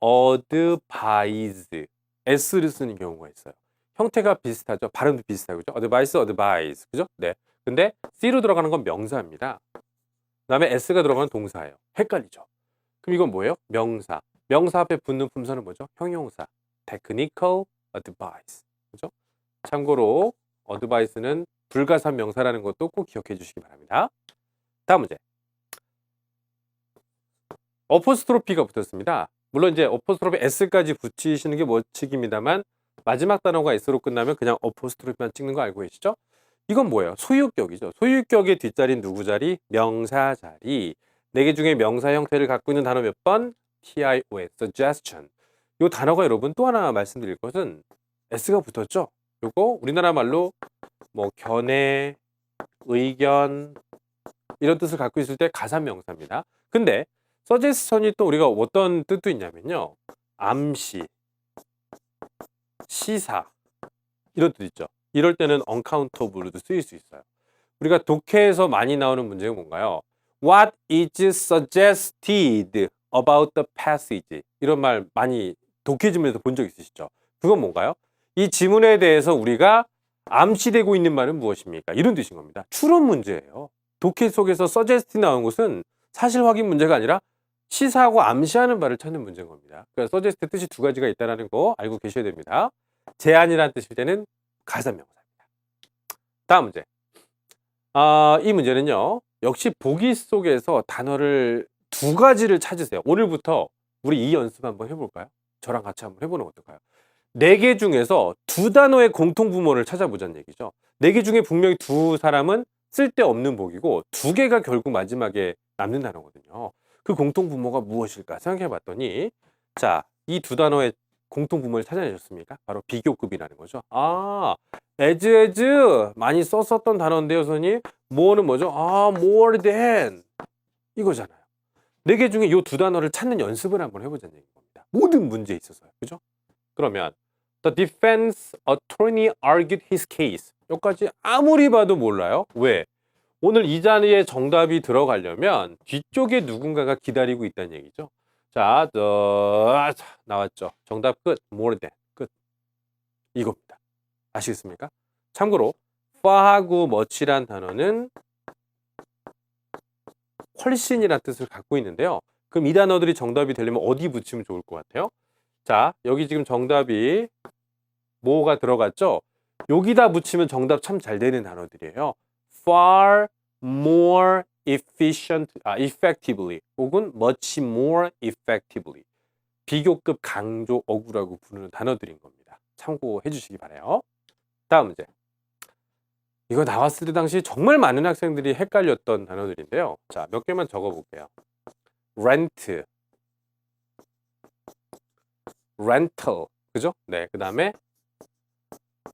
advise. S를 쓰는 경우가 있어요. 형태가 비슷하죠. 발음도 비슷하고, 그죠? advice. 그죠? 네. 근데 C로 들어가는 건 명사입니다. 그 다음에 S가 들어가는 동사예요. 헷갈리죠? 그럼 이건 뭐예요? 명사. 명사 앞에 붙는 품사는 뭐죠? 형용사. technical advice. 그죠? 참고로 advice는 불가산 명사라는 것도 꼭 기억해 주시기 바랍니다. 다음 문제. 어포스트로피가 붙었습니다. 물론 이제 어포스트로피 S까지 붙이시는 게 원칙입니다만 마지막 단어가 S로 끝나면 그냥 어포스트로피만 찍는 거 알고 계시죠? 이건 뭐예요? 소유격이죠. 소유격의 뒷자리는 누구 자리? 명사 자리. 4개 중에 명사 형태를 갖고 있는 단어 몇 번? TION, suggestion. 요 단어가 여러분 또 하나 말씀드릴 것은 S가 붙었죠? 요거 우리나라 말로 뭐 견해, 의견 이런 뜻을 갖고 있을 때 가산명사입니다. 근데 suggestion이 또 우리가 어떤 뜻도 있냐면요. 암시, 시사 이런 뜻 있죠. 이럴 때는 uncountable로도 쓰일 수 있어요. 우리가 독해에서 많이 나오는 문제가 뭔가요? What is suggested about the passage? 이런 말 많이 독해 지문에서 본 적 있으시죠? 그건 뭔가요? 이 지문에 대해서 우리가 암시되고 있는 말은 무엇입니까? 이런 뜻인 겁니다. 추론 문제예요. 독해 속에서 suggest 나온 것은 사실 확인 문제가 아니라 시사하고 암시하는 바를 찾는 문제인 겁니다. 그러니까 suggest 뜻이 두 가지가 있다는 거 알고 계셔야 됩니다. 제안이라는 뜻일 때는 가산명사입니다. 다음 문제. 이 문제는요. 역시 보기 속에서 단어를 두 가지를 찾으세요. 오늘부터 우리 이 연습 한번 해볼까요? 저랑 같이 한번 해보는 거 어떨까요? 4개 중에서 두 단어의 공통부모를 찾아보자는 얘기죠. 4개 중에 분명히 두 사람은 쓸데없는 복이고 2개가 결국 마지막에 남는 단어거든요. 그 공통부모가 무엇일까 생각해 봤더니 자, 이 두 단어의 공통부모를 찾아내셨습니까? 바로 비교급이라는 거죠. as 많이 썼었던 단어인데요, 선생님. more는 뭐죠? more than 이거잖아요. 4개 중에 이 두 단어를 찾는 연습을 한번 해보자는 얘기인 겁니다. 모든 문제에 있어서요. 그죠? 그러면 The defense attorney argued his case. 여기까지 아무리 봐도 몰라요. 왜? 오늘 이 자리에 정답이 들어가려면 뒤쪽에 누군가가 기다리고 있다는 얘기죠. 자, 나왔죠. 정답 끝. more than 끝. 이겁니다. 아시겠습니까? 참고로 far하고 much란 단어는 훨씬이라는 뜻을 갖고 있는데요. 그럼 이 단어들이 정답이 되려면 어디 붙이면 좋을 것 같아요? 자, 여기 지금 정답이 뭐가 들어갔죠? 여기다 붙이면 정답 참 잘 되는 단어들이에요. far more effectively 혹은 much more effectively 비교급 강조 어구라고 부르는 단어들인 겁니다. 참고해 주시기 바라요. 다음 문제. 이거 나왔을 때 당시 정말 많은 학생들이 헷갈렸던 단어들인데요. 자, 몇 개만 적어 볼게요. rent, rental, 그죠? 네, 그 다음에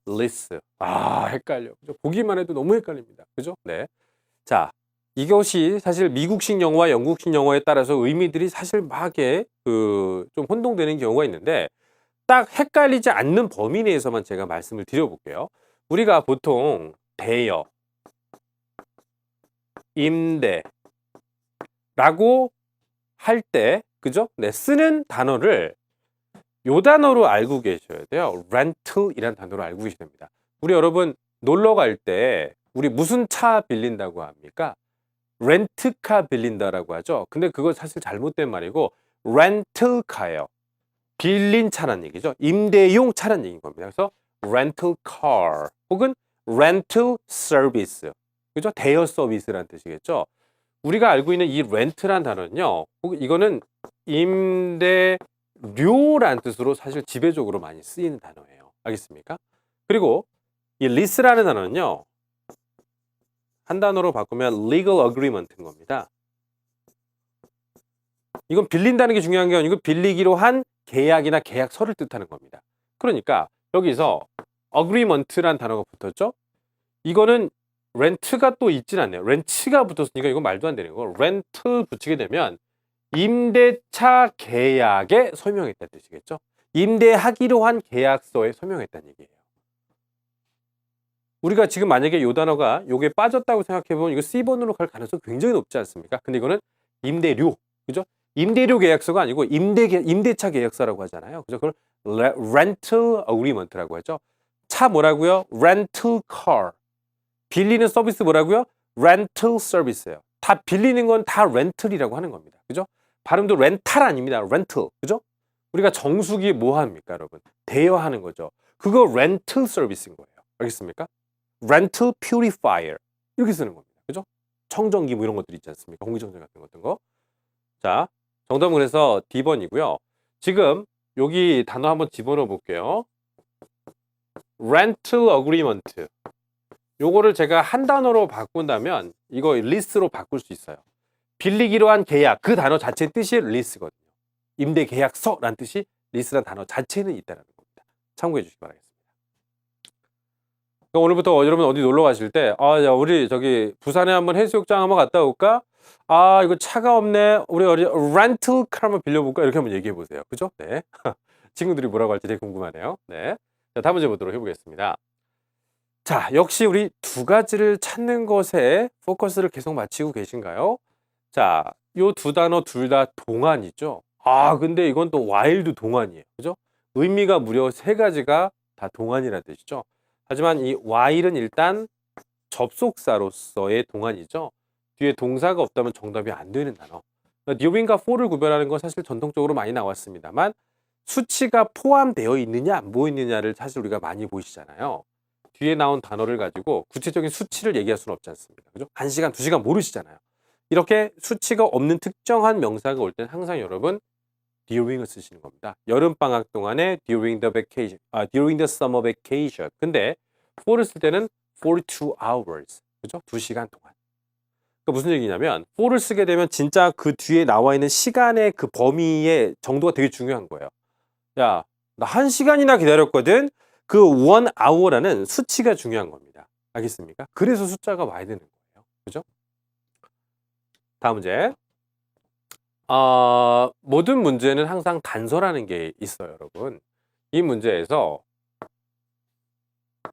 lease. 헷갈려. 그죠? 보기만 해도 너무 헷갈립니다. 그죠? 네. 자, 이것이 사실 미국식 영어와 영국식 영어에 따라서 의미들이 사실 막에 좀 혼동되는 경우가 있는데 딱 헷갈리지 않는 범위 내에서만 제가 말씀을 드려볼게요. 우리가 보통 대여, 임대라고 할 때, 그죠? 네, 쓰는 단어를 요 단어로 알고 계셔야 돼요. rental이라는 단어로 알고 계셔야 됩니다. 우리 여러분 놀러 갈 때 우리 무슨 차 빌린다고 합니까? 렌트카 빌린다라고 하죠. 근데 그거 사실 잘못된 말이고 렌틀카예요. 빌린 차란 얘기죠. 임대용 차란 얘기인 겁니다. 그래서 rental car 혹은 rental service, 그죠? 대여 서비스라는 뜻이겠죠. 우리가 알고 있는 이 렌트란 단어는요, 이거는 임대료라는 뜻으로 사실 지배적으로 많이 쓰이는 단어예요. 알겠습니까? 그리고 이 lease라는 단어는요, 한 단어로 바꾸면 legal agreement인 겁니다. 이건 빌린다는 게 중요한 게 아니고 빌리기로 한 계약이나 계약서를 뜻하는 겁니다. 그러니까 여기서 agreement란 단어가 붙었죠? 이거는 렌트가 또 있진 않네요. 렌트가 붙었으니까 이건 말도 안 되는 거. 렌트 붙이게 되면 임대차 계약에 서명했다는 뜻이겠죠? 임대하기로 한 계약서에 서명했다는 얘기예요. 우리가 지금 만약에 이 단어가 요게 빠졌다고 생각해보면 이거 C번으로 갈 가능성이 굉장히 높지 않습니까? 근데 이거는 임대료, 그죠? 임대료 계약서가 아니고 임대차 계약서라고 하잖아요. 그죠? 그걸 rental agreement라고 하죠. 차 뭐라고요? rental car. 빌리는 서비스 뭐라고요? rental service예요. 다 빌리는 건 다 렌틀이라고 하는 겁니다. 그죠? 발음도 렌탈 아닙니다. rental. 그죠? 우리가 정수기 뭐 합니까, 여러분? 대여하는 거죠. 그거 rental 서비스인 거예요. 알겠습니까? rental purifier 이렇게 쓰는 겁니다. 그죠? 청정기 뭐 이런 것들 있지 않습니까? 공기청정 같은 거. 자, 정답은 그래서 D번이고요. 지금 여기 단어 한번 집어넣어 볼게요. rental agreement. 요거를 제가 한 단어로 바꾼다면 이거 lease로 바꿀 수 있어요. 빌리기로 한 계약, 그 단어 자체 뜻이 lease거든요. 임대 계약서라는 뜻이 리스라는 단어 자체는 있다는 겁니다. 참고해 주시기 바라겠습니다. 그러니까 오늘부터 여러분 어디 놀러 가실 때, 야, 우리 저기 부산에 한번 해수욕장 한번 갔다 올까? 이거 차가 없네. 우리 어디 렌틀카 한번 빌려볼까? 이렇게 한번 얘기해 보세요. 그죠? 네. 친구들이 뭐라고 할지 되게 궁금하네요. 네. 자, 다음 문제 보도록 해보겠습니다. 자, 역시 우리 두 가지를 찾는 것에 포커스를 계속 맞추고 계신가요? 자, 요 두 단어 둘 다 동안이죠. 근데 이건 또 와일드 동안이에요. 그죠? 의미가 무려 세 가지가 다 동안이라는 뜻이죠. 하지만 이 while은 일단 접속사로서의 동안이죠. 뒤에 동사가 없다면 정답이 안 되는 단어. newing과 for를 구별하는 건 사실 전통적으로 많이 나왔습니다만 수치가 포함되어 있느냐 안 보이느냐를 사실 우리가 많이 보시잖아요. 뒤에 나온 단어를 가지고 구체적인 수치를 얘기할 수는 없지 않습니까? 그죠? 1시간, 2시간 모르시잖아요. 이렇게 수치가 없는 특정한 명사가 올 때는 항상 여러분 during을 쓰시는 겁니다. 여름방학 동안에 during the vacation, during the summer vacation. 근데 for를 쓸 때는 42 hours. 그죠? 2시간 동안. 그러니까 무슨 얘기냐면 for를 쓰게 되면 진짜 그 뒤에 나와 있는 시간의 그 범위의 정도가 되게 중요한 거예요. 야, 나 1시간이나 기다렸거든. 그 1hour라는 수치가 중요한 겁니다. 알겠습니까? 그래서 숫자가 와야 되는 거예요. 그죠? 다음 문제. 모든 문제는 항상 단서라는 게 있어요, 여러분. 이 문제에서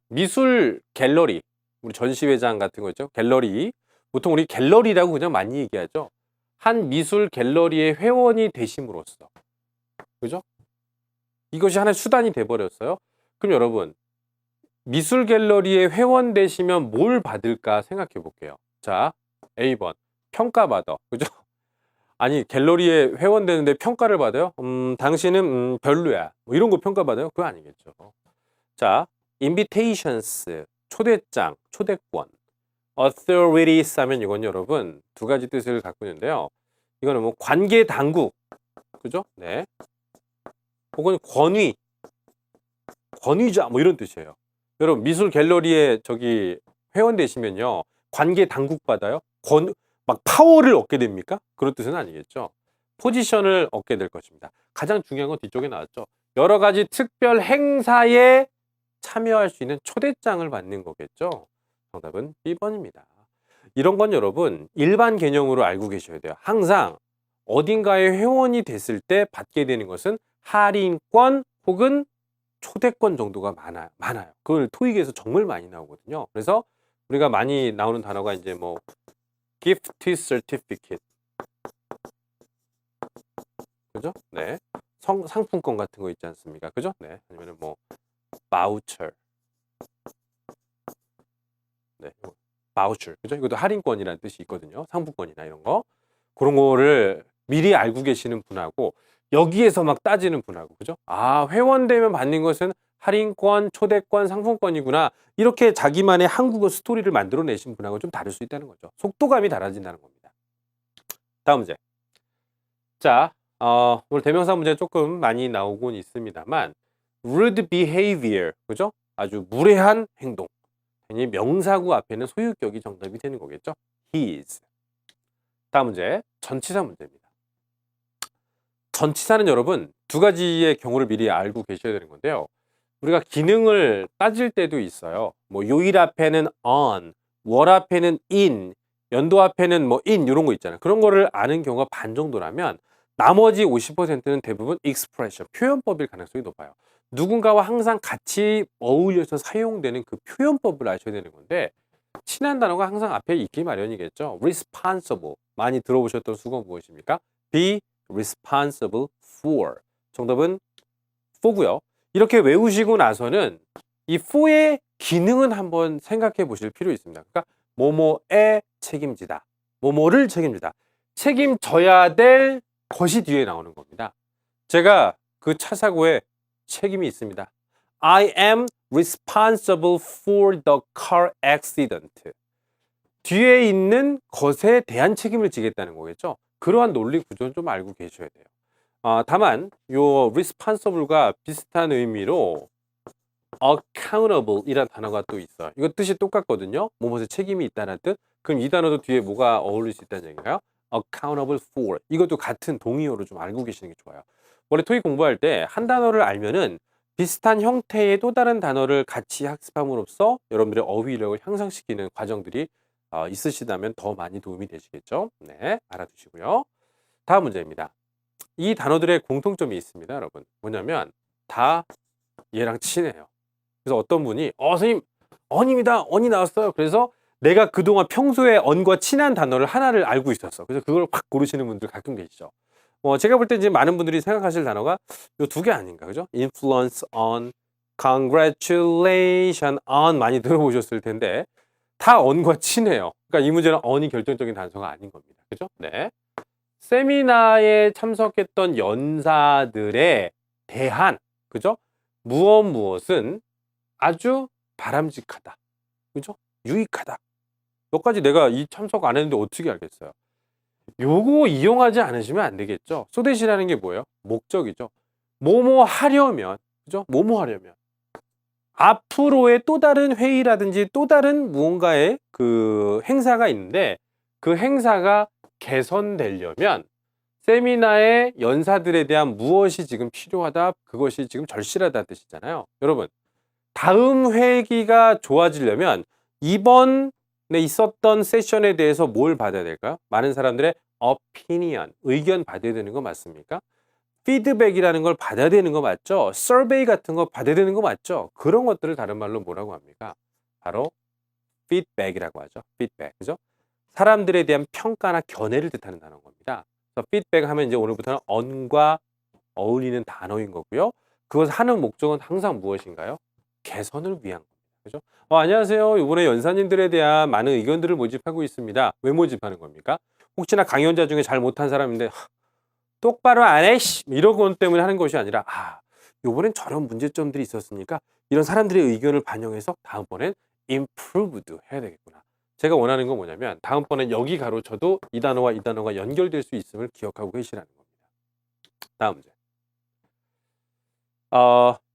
미술 갤러리, 우리 전시회장 같은 거 있죠? 갤러리. 보통 우리 갤러리라고 그냥 많이 얘기하죠. 한 미술 갤러리의 회원이 되심으로써. 그죠? 이것이 하나의 수단이 돼버렸어요. 그럼 여러분, 미술 갤러리의 회원 되시면 뭘 받을까 생각해 볼게요. 자, A번. 평가받아. 그죠? 아니, 갤러리에 회원되는데 평가를 받아요? 당신은 별로야. 뭐 이런 거 평가받아요? 그거 아니겠죠. 자, invitations, 초대장, 초대권. authorities 하면 이건 여러분 두 가지 뜻을 갖고 있는데요. 이거는 뭐 관계 당국, 그죠? 네. 혹은 권위, 권위자 뭐 이런 뜻이에요. 여러분 미술 갤러리에 저기 회원 되시면요. 관계 당국 받아요? 막 파워를 얻게 됩니까? 그런 뜻은 아니겠죠. 포지션을 얻게 될 것입니다. 가장 중요한 건 뒤쪽에 나왔죠. 여러 가지 특별 행사에 참여할 수 있는 초대장을 받는 거겠죠. 정답은 B번입니다. 이런 건 여러분 일반 개념으로 알고 계셔야 돼요. 항상 어딘가에 회원이 됐을 때 받게 되는 것은 할인권 혹은 초대권 정도가 많아요. 그걸 토익에서 정말 많이 나오거든요. 그래서 우리가 많이 나오는 단어가 이제 뭐 gift certificate, 그죠? 네, 상품권 같은 거 있지 않습니까? 그죠? 네, 아니면은 뭐 voucher, 네, voucher, 그죠? 이것도 할인권이라는 뜻이 있거든요. 상품권이나 이런 거, 그런 거를 미리 알고 계시는 분하고 여기에서 막 따지는 분하고, 그죠? 회원되면 받는 것은 할인권, 초대권, 상품권이구나. 이렇게 자기만의 한국어 스토리를 만들어내신 분하고 좀 다를 수 있다는 거죠. 속도감이 달라진다는 겁니다. 다음 문제. 자, 오늘 대명사 문제 조금 많이 나오곤 있습니다만 rude behavior, 그죠? 아주 무례한 행동. 괜히 명사구 앞에는 소유격이 정답이 되는 거겠죠? his. 다음 문제. 전치사 문제입니다. 전치사는 여러분 두 가지의 경우를 미리 알고 계셔야 되는 건데요. 우리가 기능을 따질 때도 있어요. 뭐 요일 앞에는 on, 월 앞에는 in, 연도 앞에는 뭐 in 이런 거 있잖아요. 그런 거를 아는 경우가 반 정도라면 나머지 50%는 대부분 expression, 표현법일 가능성이 높아요. 누군가와 항상 같이 어울려서 사용되는 그 표현법을 아셔야 되는 건데 친한 단어가 항상 앞에 있기 마련이겠죠. responsible, 많이 들어보셨던 수건 무엇입니까? be responsible for. 정답은 for고요. 이렇게 외우시고 나서는 이 for의 기능은 한번 생각해 보실 필요 있습니다. 그러니까 뭐뭐에 책임지다, 뭐뭐를 책임지다, 책임져야 될 것이 뒤에 나오는 겁니다. 제가 그 차 사고에 책임이 있습니다. I am responsible for the car accident. 뒤에 있는 것에 대한 책임을 지겠다는 거겠죠. 그러한 논리 구조는 좀 알고 계셔야 돼요. 다만 요 responsible과 비슷한 의미로 accountable 이라는 단어가 또 있어요. 이거 뜻이 똑같거든요. 뭐뭐에 책임이 있다는 뜻. 그럼 이 단어도 뒤에 뭐가 어울릴 수 있다는 얘기인가요? accountable for. 이것도 같은 동의어로 좀 알고 계시는 게 좋아요. 원래 토익 공부할 때 한 단어를 알면은 비슷한 형태의 또 다른 단어를 같이 학습함으로써 여러분들의 어휘력을 향상시키는 과정들이 있으시다면 더 많이 도움이 되시겠죠? 네, 알아두시고요. 다음 문제입니다. 이 단어들의 공통점이 있습니다, 여러분. 뭐냐면 다 얘랑 친해요. 그래서 어떤 분이 선생님 언입니다. 언이 나왔어요. 그래서 내가 그동안 평소에 언과 친한 단어를 하나를 알고 있었어. 그래서 그걸 확 고르시는 분들 가끔 계시죠. 제가 볼 때 이제 많은 분들이 생각하실 단어가 요 두 개 아닌가, 그죠? influence on, congratulation on 많이 들어보셨을 텐데 다 on과 친해요. 그러니까 이 문제는 on이 결정적인 단서가 아닌 겁니다. 그죠? 네. 세미나에 참석했던 연사들에 대한, 그죠? 무엇은 아주 바람직하다. 그죠? 유익하다. 여기까지 내가 이 참석 안 했는데 어떻게 알겠어요? 요거 이용하지 않으시면 안 되겠죠. 소댓이라는 게 뭐예요? 목적이죠. 뭐뭐 하려면, 그죠? 뭐뭐 하려면. 앞으로의 또 다른 회의라든지 또 다른 무언가의 그 행사가 있는데 그 행사가 개선되려면 세미나의 연사들에 대한 무엇이 지금 필요하다, 그것이 지금 절실하다는 뜻이잖아요. 여러분, 다음 회기가 좋아지려면 이번에 있었던 세션에 대해서 뭘 받아야 될까요? 많은 사람들의 opinion, 의견 받아야 되는 거 맞습니까? 피드백이라는 걸 받아야 되는 거 맞죠? 서베이 같은 거 받아야 되는 거 맞죠? 그런 것들을 다른 말로 뭐라고 합니까? 바로 feedback이라고 하죠. feedback, 그죠? 사람들에 대한 평가나 견해를 뜻하는 단어인 겁니다. 그래서 feedback 하면 이제 오늘부터는 on과 어울리는 단어인 거고요. 그것을 하는 목적은 항상 무엇인가요? 개선을 위한 겁니다. 그죠? 안녕하세요. 이번에 연사님들에 대한 많은 의견들을 모집하고 있습니다. 왜 모집하는 겁니까? 혹시나 강연자 중에 잘 못한 사람인데 똑바로 안 해, 이런 것 때문에 하는 것이 아니라 요번엔 저런 문제점들이 있었으니까 이런 사람들의 의견을 반영해서 다음번엔 improved 해야 되겠구나. 제가 원하는 건 뭐냐면 다음번엔 여기 가로쳐도 이 단어와 이 단어가 연결될 수 있음을 기억하고 계시라는 겁니다. 다음 문제.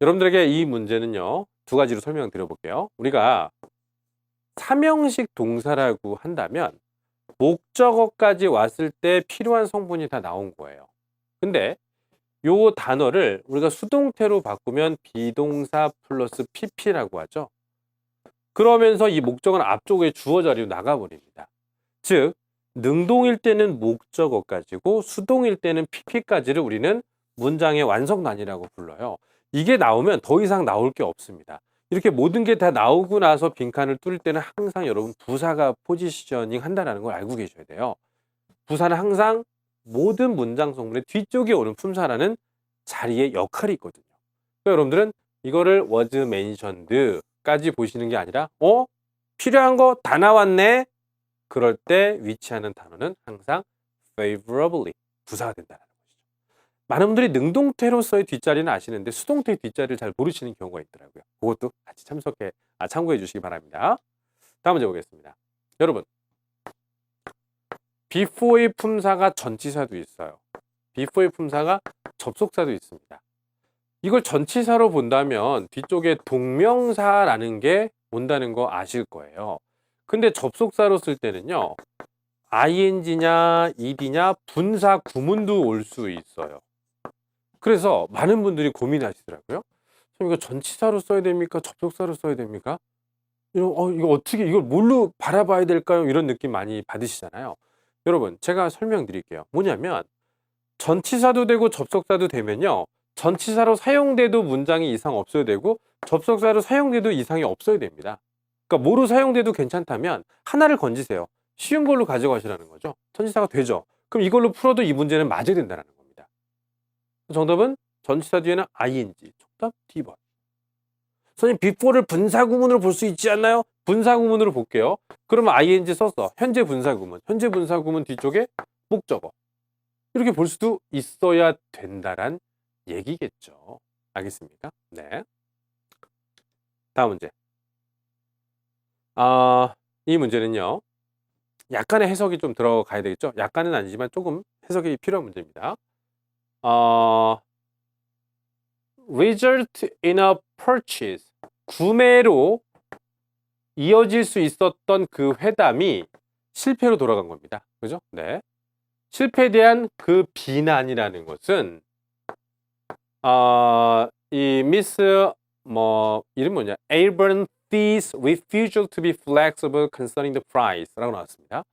여러분들에게 이 문제는요, 두 가지로 설명드려 볼게요. 우리가 삼형식 동사라고 한다면 목적어까지 왔을 때 필요한 성분이 다 나온 거예요. 근데 요 단어를 우리가 수동태로 바꾸면 비동사 플러스 pp라고 하죠. 그러면서 이 목적은 앞쪽에 주어 자리로 나가버립니다. 즉, 능동일 때는 목적어까지고 수동일 때는 pp까지를 우리는 문장의 완성단이라고 불러요. 이게 나오면 더 이상 나올 게 없습니다. 이렇게 모든 게 다 나오고 나서 빈칸을 뚫을 때는 항상 여러분 부사가 포지셔닝 한다는 걸 알고 계셔야 돼요. 부사는 항상 모든 문장 성분의 뒤쪽에 오는 품사라는 자리에 역할이 있거든요. 그러니까 여러분들은 이거를 was mentioned까지 보시는 게 아니라 필요한 거 다 나왔네. 그럴 때 위치하는 단어는 항상 favorably 부사가 된다는 것이죠. 많은 분들이 능동태로서의 뒷자리는 아시는데 수동태의 뒷자리를 잘 모르시는 경우가 있더라고요. 그것도 같이 참고해 주시기 바랍니다. 다음 문제 보겠습니다. 여러분, before의 품사가 전치사도 있어요. before의 품사가 접속사도 있습니다. 이걸 전치사로 본다면 뒤쪽에 동명사라는 게 온다는 거 아실 거예요. 근데 접속사로 쓸 때는요, ing냐 ed냐 분사 구문도 올 수 있어요. 그래서 많은 분들이 고민하시더라고요. 이거 전치사로 써야 됩니까? 접속사로 써야 됩니까? 이거 어떻게 이걸 뭘로 바라봐야 될까요? 이런 느낌 많이 받으시잖아요. 여러분, 제가 설명드릴게요. 뭐냐면 전치사도 되고 접속사도 되면요, 전치사로 사용돼도 문장이 이상 없어야 되고 접속사로 사용돼도 이상이 없어야 됩니다. 그러니까 뭐로 사용돼도 괜찮다면 하나를 건지세요. 쉬운 걸로 가져가시라는 거죠. 전치사가 되죠. 그럼 이걸로 풀어도 이 문제는 맞아야 된다는 겁니다. 정답은 전치사 뒤에는 ing. 정답 D번. 선생님, before를 분사구문으로 볼 수 있지 않나요? 분사구문으로 볼게요. 그러면 ing 썼어. 현재 분사구문. 현재 분사구문 뒤쪽에 목적어. 이렇게 볼 수도 있어야 된다란 얘기겠죠. 알겠습니까? 네. 다음 문제. 이 문제는요, 약간의 해석이 좀 들어가야 되겠죠. 약간은 아니지만 조금 해석이 필요한 문제입니다. result in a purchase. 구매로 이어질 수 있었던 그 회담이 실패로 돌아간 겁니다. 그죠? 네. 실패에 대한 그 비난이라는 것은 이 미스 이름 뭐냐? Abraham Thies's refusal to be flexible concerning the price라고 나왔습니다.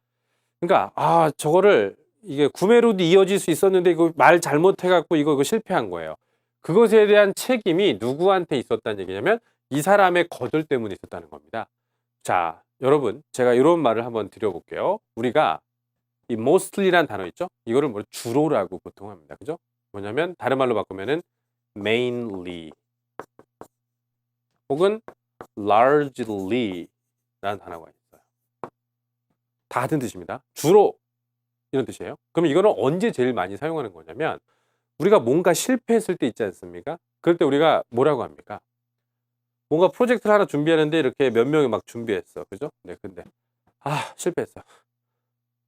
그러니까 저거를 이게 구매로도 이어질 수 있었는데 이거 말 잘못해갖고 이거 실패한 거예요. 그것에 대한 책임이 누구한테 있었다는 얘기냐면 이 사람의 거절 때문에 있었다는 겁니다. 자, 여러분 제가 이런 말을 한번 드려볼게요. 우리가 이 mostly란 단어 있죠? 이거를 뭐 주로라고 보통 합니다. 그죠? 뭐냐면 다른 말로 바꾸면은 mainly 혹은 largely 라는 단어가 있어요. 다 같은 뜻입니다. 주로 이런 뜻이에요. 그럼 이거는 언제 제일 많이 사용하는 거냐면 우리가 뭔가 실패했을 때 있지 않습니까? 그럴 때 우리가 뭐라고 합니까? 뭔가 프로젝트를 하나 준비하는데 이렇게 몇 명이 막 준비했어. 그죠? 네, 근데 실패했어.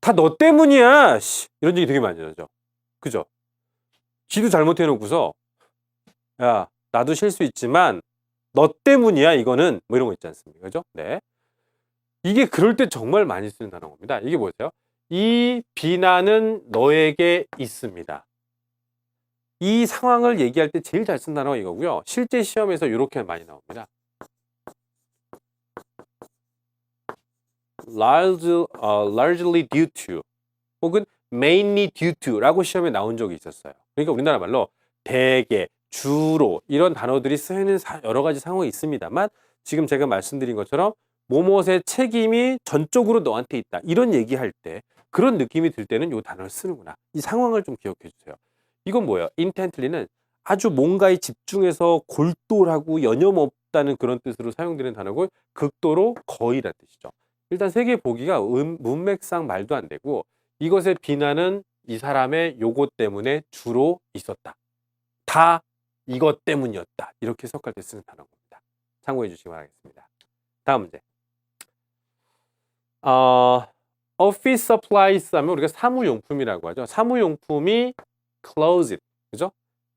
다 너 때문이야. 이런 얘기 되게 많이 하죠. 그죠? 지도 잘못해놓고서 야, 나도 실수 있지만 너 때문이야 이거는 뭐 이런 거 있지 않습니까? 그죠? 네. 이게 그럴 때 정말 많이 쓰는 단어입니다. 이게 뭐예요? 이 비난은 너에게 있습니다. 이 상황을 얘기할 때 제일 잘 쓴 단어가 이거고요. 실제 시험에서 이렇게 많이 나옵니다. largely due to 혹은 mainly due to 라고 시험에 나온 적이 있었어요. 그러니까 우리나라 말로 대개, 주로 이런 단어들이 쓰이는 여러 가지 상황이 있습니다만 지금 제가 말씀드린 것처럼 뭐뭇의 책임이 전적으로 너한테 있다. 이런 얘기할 때 그런 느낌이 들 때는 이 단어를 쓰는구나. 이 상황을 좀 기억해 주세요. 이건 뭐예요? intently는 아주 뭔가에 집중해서 골똘하고 여념없다는 그런 뜻으로 사용되는 단어고 극도로 거의란 뜻이죠. 일단 세개 보기가 문맥상 말도 안 되고 이것의 비난은 이 사람의 요것 때문에 주로 있었다. 다 이것 때문이었다. 이렇게 해석할 때 쓰는 단어입니다. 참고해 주시기 바라겠습니다. 다음 문제. office supplies 하면 우리가 사무용품이라고 하죠. 사무용품이 closet, 그죠?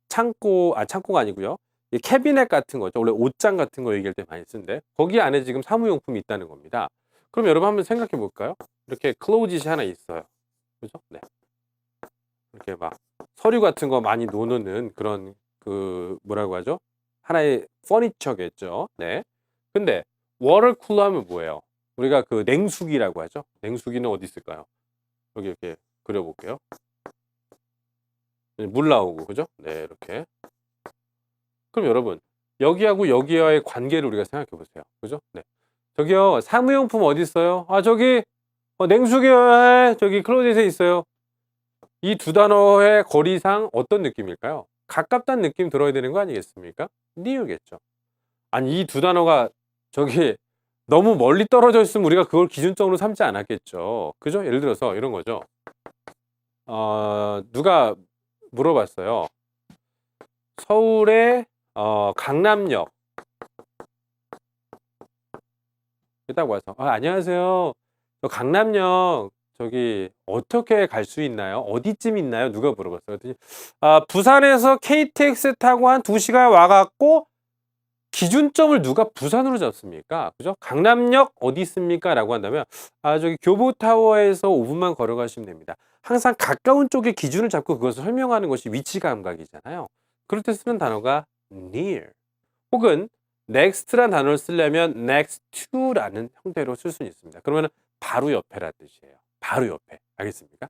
창고가 아니고요. 이 캐비넷 같은 거죠. 원래 옷장 같은 거 얘기할 때 많이 쓰는데 거기 안에 지금 사무용품이 있다는 겁니다. 그럼 여러분 한번 생각해 볼까요? 이렇게 클로짓이 하나 있어요. 그죠? 네. 이렇게 막 서류 같은 거 많이 놓는 그런 뭐라고 하죠? 하나의 퍼니처겠죠. 네. 근데 워터쿨러 하면 뭐예요? 우리가 그 냉수기라고 하죠. 냉수기는 어디 있을까요? 여기 이렇게 그려볼게요. 물 나오고 그죠? 네, 이렇게. 그럼 여러분 여기하고 여기와의 관계를 우리가 생각해 보세요. 그죠? 네. 저기요, 사무용품 어디 있어요? 저기 냉수기에 저기 클로젯에 있어요. 이 두 단어의 거리상 어떤 느낌일까요? 가깝다는 느낌 들어야 되는 거 아니겠습니까? near겠죠. 아니 이 두 단어가 저기 너무 멀리 떨어져 있으면 우리가 그걸 기준점으로 삼지 않았겠죠. 그죠? 예를 들어서 이런 거죠. 누가 물어봤어요. 서울의 강남역 딱 와서 안녕하세요. 저 강남역 저기 어떻게 갈 수 있나요? 어디쯤 있나요? 누가 물어봤어요. 그랬더니 부산에서 KTX 타고 한 2시간 와갖고 기준점을 누가 부산으로 잡습니까? 그죠? 강남역 어디 있습니까? 라고 한다면 저기 교보타워에서 5분만 걸어가시면 됩니다. 항상 가까운 쪽의 기준을 잡고 그것을 설명하는 것이 위치 감각이잖아요. 그럴 때 쓰는 단어가 near 혹은 next라는 단어를 쓰려면 next to라는 형태로 쓸 수는 있습니다. 그러면 바로 옆에라는 뜻이에요. 바로 옆에. 알겠습니까?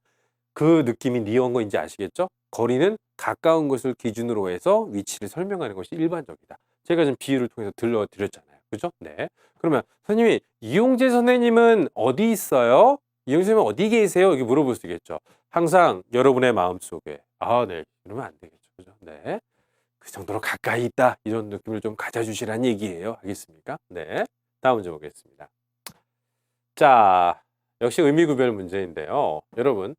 그 느낌이 near인 거 이제 아시겠죠? 거리는 가까운 것을 기준으로 해서 위치를 설명하는 것이 일반적이다. 제가 지금 비유를 통해서 들려드렸잖아요. 그죠? 네. 그러면 선생님이 이용재 선생님은 어디 있어요? 이용재 선생님 어디 계세요? 이렇게 물어볼 수 있겠죠. 항상 여러분의 마음속에 네. 이러면 안 되겠죠. 그죠? 네. 그 정도로 가까이 있다. 이런 느낌을 좀 가져주시라는 얘기예요. 알겠습니까? 네. 다음 문제 보겠습니다. 자, 역시 의미구별 문제인데요. 여러분,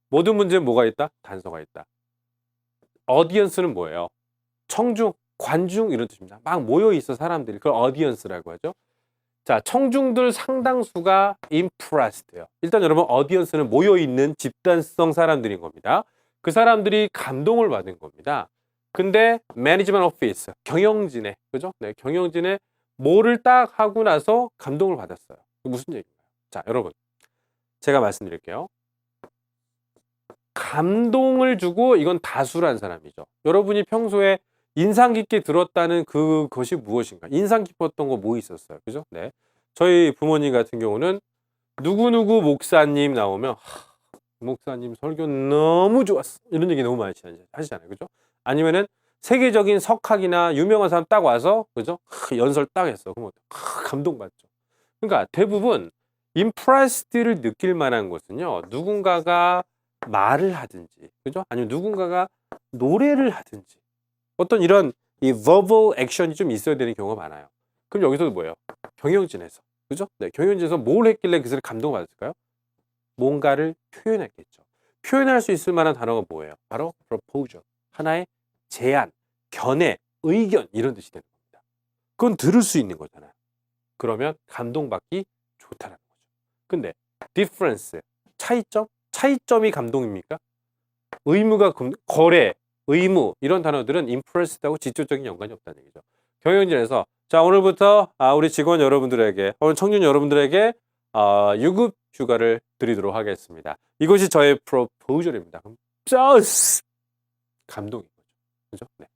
모든 문제는 뭐가 있다? 단서가 있다. 어디언스는 뭐예요? 청중, 관중 이런 뜻입니다. 막 모여 있어 사람들이. 그걸 어디언스라고 하죠. 자, 청중들 상당수가 impressed예요. 일단 여러분 어디언스는 모여 있는 집단성 사람들인 겁니다. 그 사람들이 감동을 받은 겁니다. 근데 매니지먼트 오피스, 경영진에, 그죠? 네, 경영진에 뭐를 딱 하고 나서 감동을 받았어요. 무슨 얘기인가요? 자, 여러분 제가 말씀드릴게요. 감동을 주고 이건 다수란 사람이죠. 여러분이 평소에 인상 깊게 들었다는 그것이 무엇인가? 인상 깊었던 거 뭐 있었어요? 그죠? 네. 저희 부모님 같은 경우는 누구누구 목사님 나오면 목사님 설교 너무 좋았어. 이런 얘기 너무 많이 하시잖아요. 그죠? 아니면은 세계적인 석학이나 유명한 사람 딱 와서 그죠? 연설 딱 했어. 그럼 감동받죠. 그러니까 대부분 impressed를 느낄 만한 것은요. 누군가가 말을 하든지 그죠? 아니면 누군가가 노래를 하든지 어떤 이런 이 verbal action이 좀 있어야 되는 경우가 많아요. 그럼 여기서도 뭐예요? 경영진에서 그죠? 네, 경영진에서 뭘 했길래 그 사람이 감동받았을까요? 뭔가를 표현했겠죠. 표현할 수 있을 만한 단어가 뭐예요? 바로 proposal. 하나의 제안, 견해, 의견 이런 뜻이 되는 겁니다. 그건 들을 수 있는 거잖아요. 그러면 감동받기 좋다는 거죠. 근데 difference, 차이점? 차이점이 감동입니까? 의무가 거래, 의무 이런 단어들은 impressed하고 직접적인 연관이 없다는 얘기죠. 경영진에서 자 오늘부터 우리 직원 여러분들에게 오늘 청년 여러분들에게 유급 휴가를 드리도록 하겠습니다. 이것이 저의 프로포절입니다. 그럼 짜스 감동인 거죠. 그죠? 네.